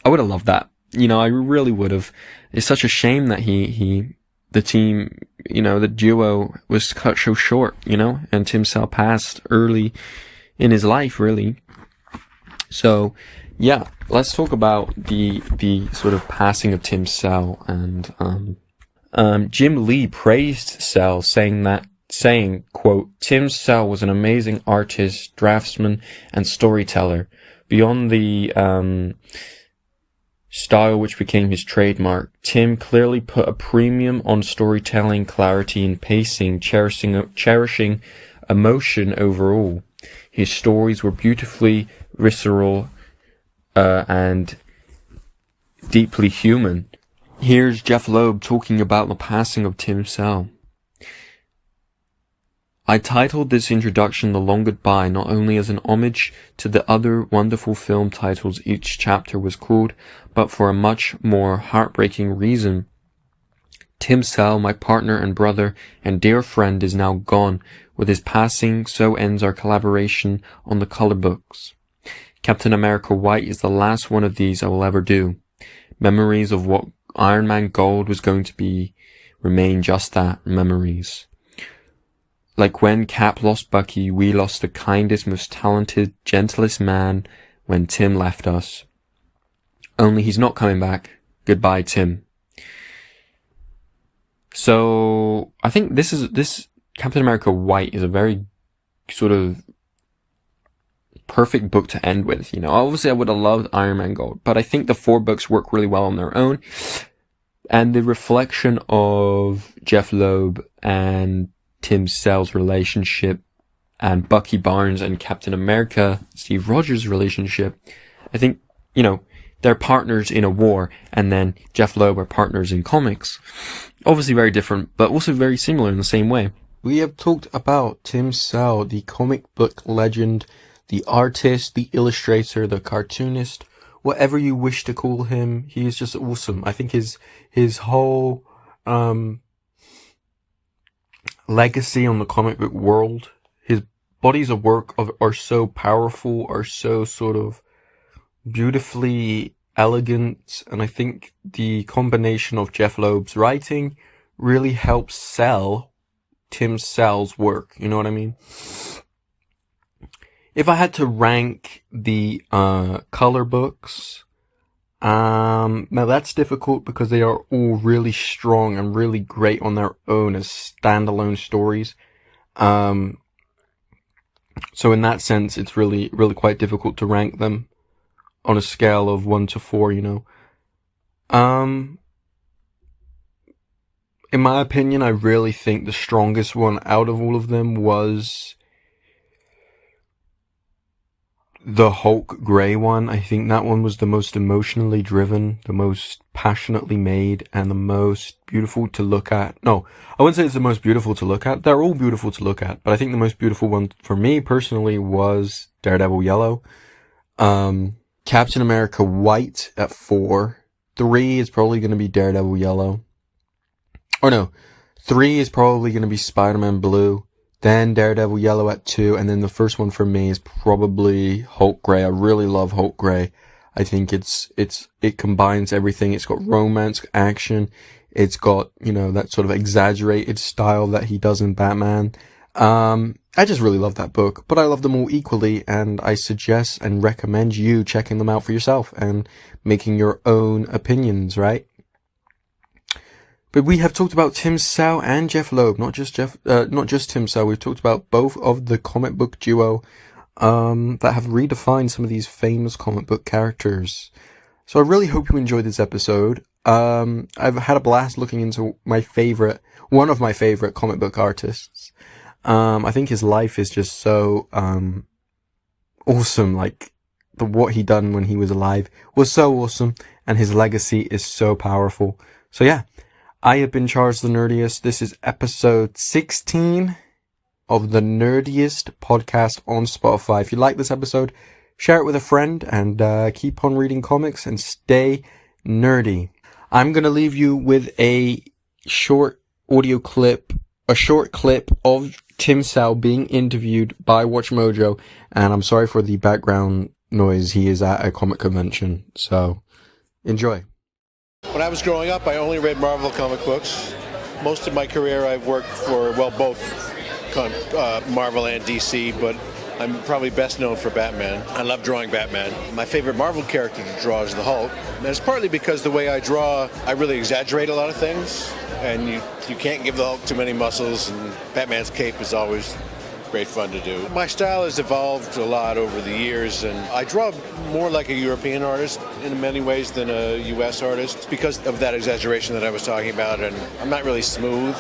I would have loved that. I really would have. It's such a shame that the team, the duo was cut so short, and Tim Sell passed early in his life, really. So, yeah, let's talk about the sort of passing of Tim Sell. And Jim Lee praised Sell, saying, quote, Tim Sell was an amazing artist, draftsman, and storyteller. Beyond the style which became his trademark, Tim clearly put a premium on storytelling, clarity, and pacing, cherishing emotion overall. His stories were beautifully visceral and deeply human. Here's Jeph Loeb talking about the passing of Tim Sell. I titled this introduction The Long Goodbye not only as an homage to the other wonderful film titles each chapter was called, but for a much more heartbreaking reason. Tim Sale, my partner and brother and dear friend, is now gone. With his passing, so ends our collaboration on the color books. Captain America White is the last one of these I will ever do. Memories of what Iron Man Gold was going to be remain just that, memories. Like when Cap lost Bucky, we lost the kindest, most talented, gentlest man when Tim left us. Only he's not coming back. Goodbye, Tim. So, I think this Captain America White is a very sort of perfect book to end with. You know, obviously I would have loved Iron Man Gold, but I think the 4 books work really well on their own. And the reflection of Jeph Loeb and Tim Sale's relationship and Bucky Barnes and Captain America, Steve Rogers' relationship, I think, you know, they're partners in a war, and then Jeph Loeb are partners in comics. Obviously very different, but also very similar in the same way. We have talked about Tim Sale, the comic book legend, the artist, the illustrator, the cartoonist, whatever you wish to call him. He is just awesome. I think his whole legacy on the comic book world, his bodies of work are so powerful, are so sort of beautifully elegant, and I think the combination of Jeph Loeb's writing really helps sell Tim Sale's work, you know what I mean? If I had to rank the color books, now that's difficult because they are all really strong and really great on their own as standalone stories. So in that sense, it's really quite difficult to rank them on a scale of 1 to 4, you know. In my opinion, I really think the strongest one out of all of them was the Hulk Grey one. I think that one was the most emotionally driven, the most passionately made, and the most beautiful to look at. No, I wouldn't say it's the most beautiful to look at. They're all beautiful to look at, but I think the most beautiful one for me personally was Daredevil Yellow. Captain America White at 4. 3 is probably going to be Daredevil Yellow. Or no, 3 is probably going to be Spider-Man Blue. Then Daredevil Yellow at 2, and then the first one for me is probably Hulk Grey. I really love Hulk Grey. I think it combines everything. It's got romance, action. It's got, you know, that sort of exaggerated style that he does in Batman. I just really love that book, but I love them all equally, and I suggest and recommend you checking them out for yourself and making your own opinions, right? But we have talked about Tim Sale and Jeph Loeb, not just Tim Sale. We've talked about both of the comic book duo that have redefined some of these famous comic book characters. So I really hope you enjoyed this episode. I've had a blast looking into one of my favorite comic book artists. I think his life is just so awesome. Like what he done when he was alive was so awesome, and his legacy is so powerful. So yeah. I have been Charles the Nerdiest. This is episode 16 of the Nerdiest podcast on Spotify. If you like this episode, share it with a friend, and keep on reading comics and stay nerdy. I'm going to leave you with a short clip of Tim Sale being interviewed by Watch Mojo, and I'm sorry for the background noise. He is at a comic convention, so enjoy. When I was growing up, I only read Marvel comic books. Most of my career I've worked for, well, both Marvel and DC, but I'm probably best known for Batman. I love drawing Batman. My favorite Marvel character to draw is the Hulk. And it's partly because the way I draw, I really exaggerate a lot of things, and you can't give the Hulk too many muscles, and Batman's cape is always great fun to do. My style has evolved a lot over the years, and I draw more like a European artist in many ways than a US artist because of that exaggeration that I was talking about, and I'm not really smooth.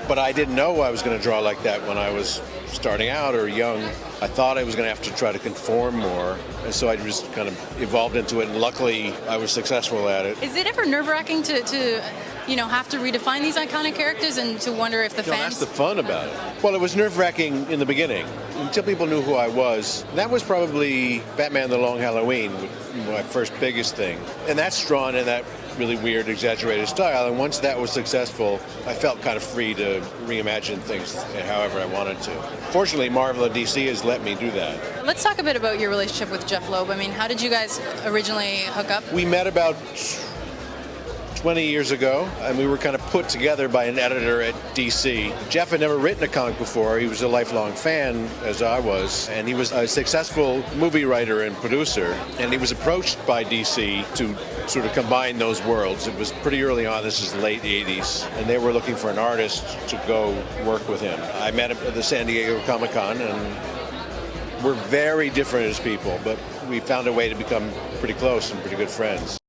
But I didn't know I was going to draw like that when I was starting out or young. I thought I was going to have to try to conform more, and so I just kind of evolved into it, and luckily I was successful at it. Is it ever nerve-wracking to have to redefine these iconic characters and to wonder if the No, fans... that's the fun about it. Well, it was nerve-wracking in the beginning, until people knew who I was. That was probably Batman the Long Halloween, my first biggest thing. And that's drawn in that really weird, exaggerated style. And once that was successful, I felt kind of free to reimagine things however I wanted to. Fortunately, Marvel and DC has let me do that. Let's talk a bit about your relationship with Jeph Loeb. I mean, how did you guys originally hook up? We met about 20 years ago, and we were kind of put together by an editor at DC. Jeph had never written a comic before. He was a lifelong fan, as I was, and he was a successful movie writer and producer, and he was approached by DC to sort of combine those worlds. It was pretty early on, this is the late 80s, and they were looking for an artist to go work with him. I met him at the San Diego Comic-Con, and we're very different as people, but we found a way to become pretty close and pretty good friends.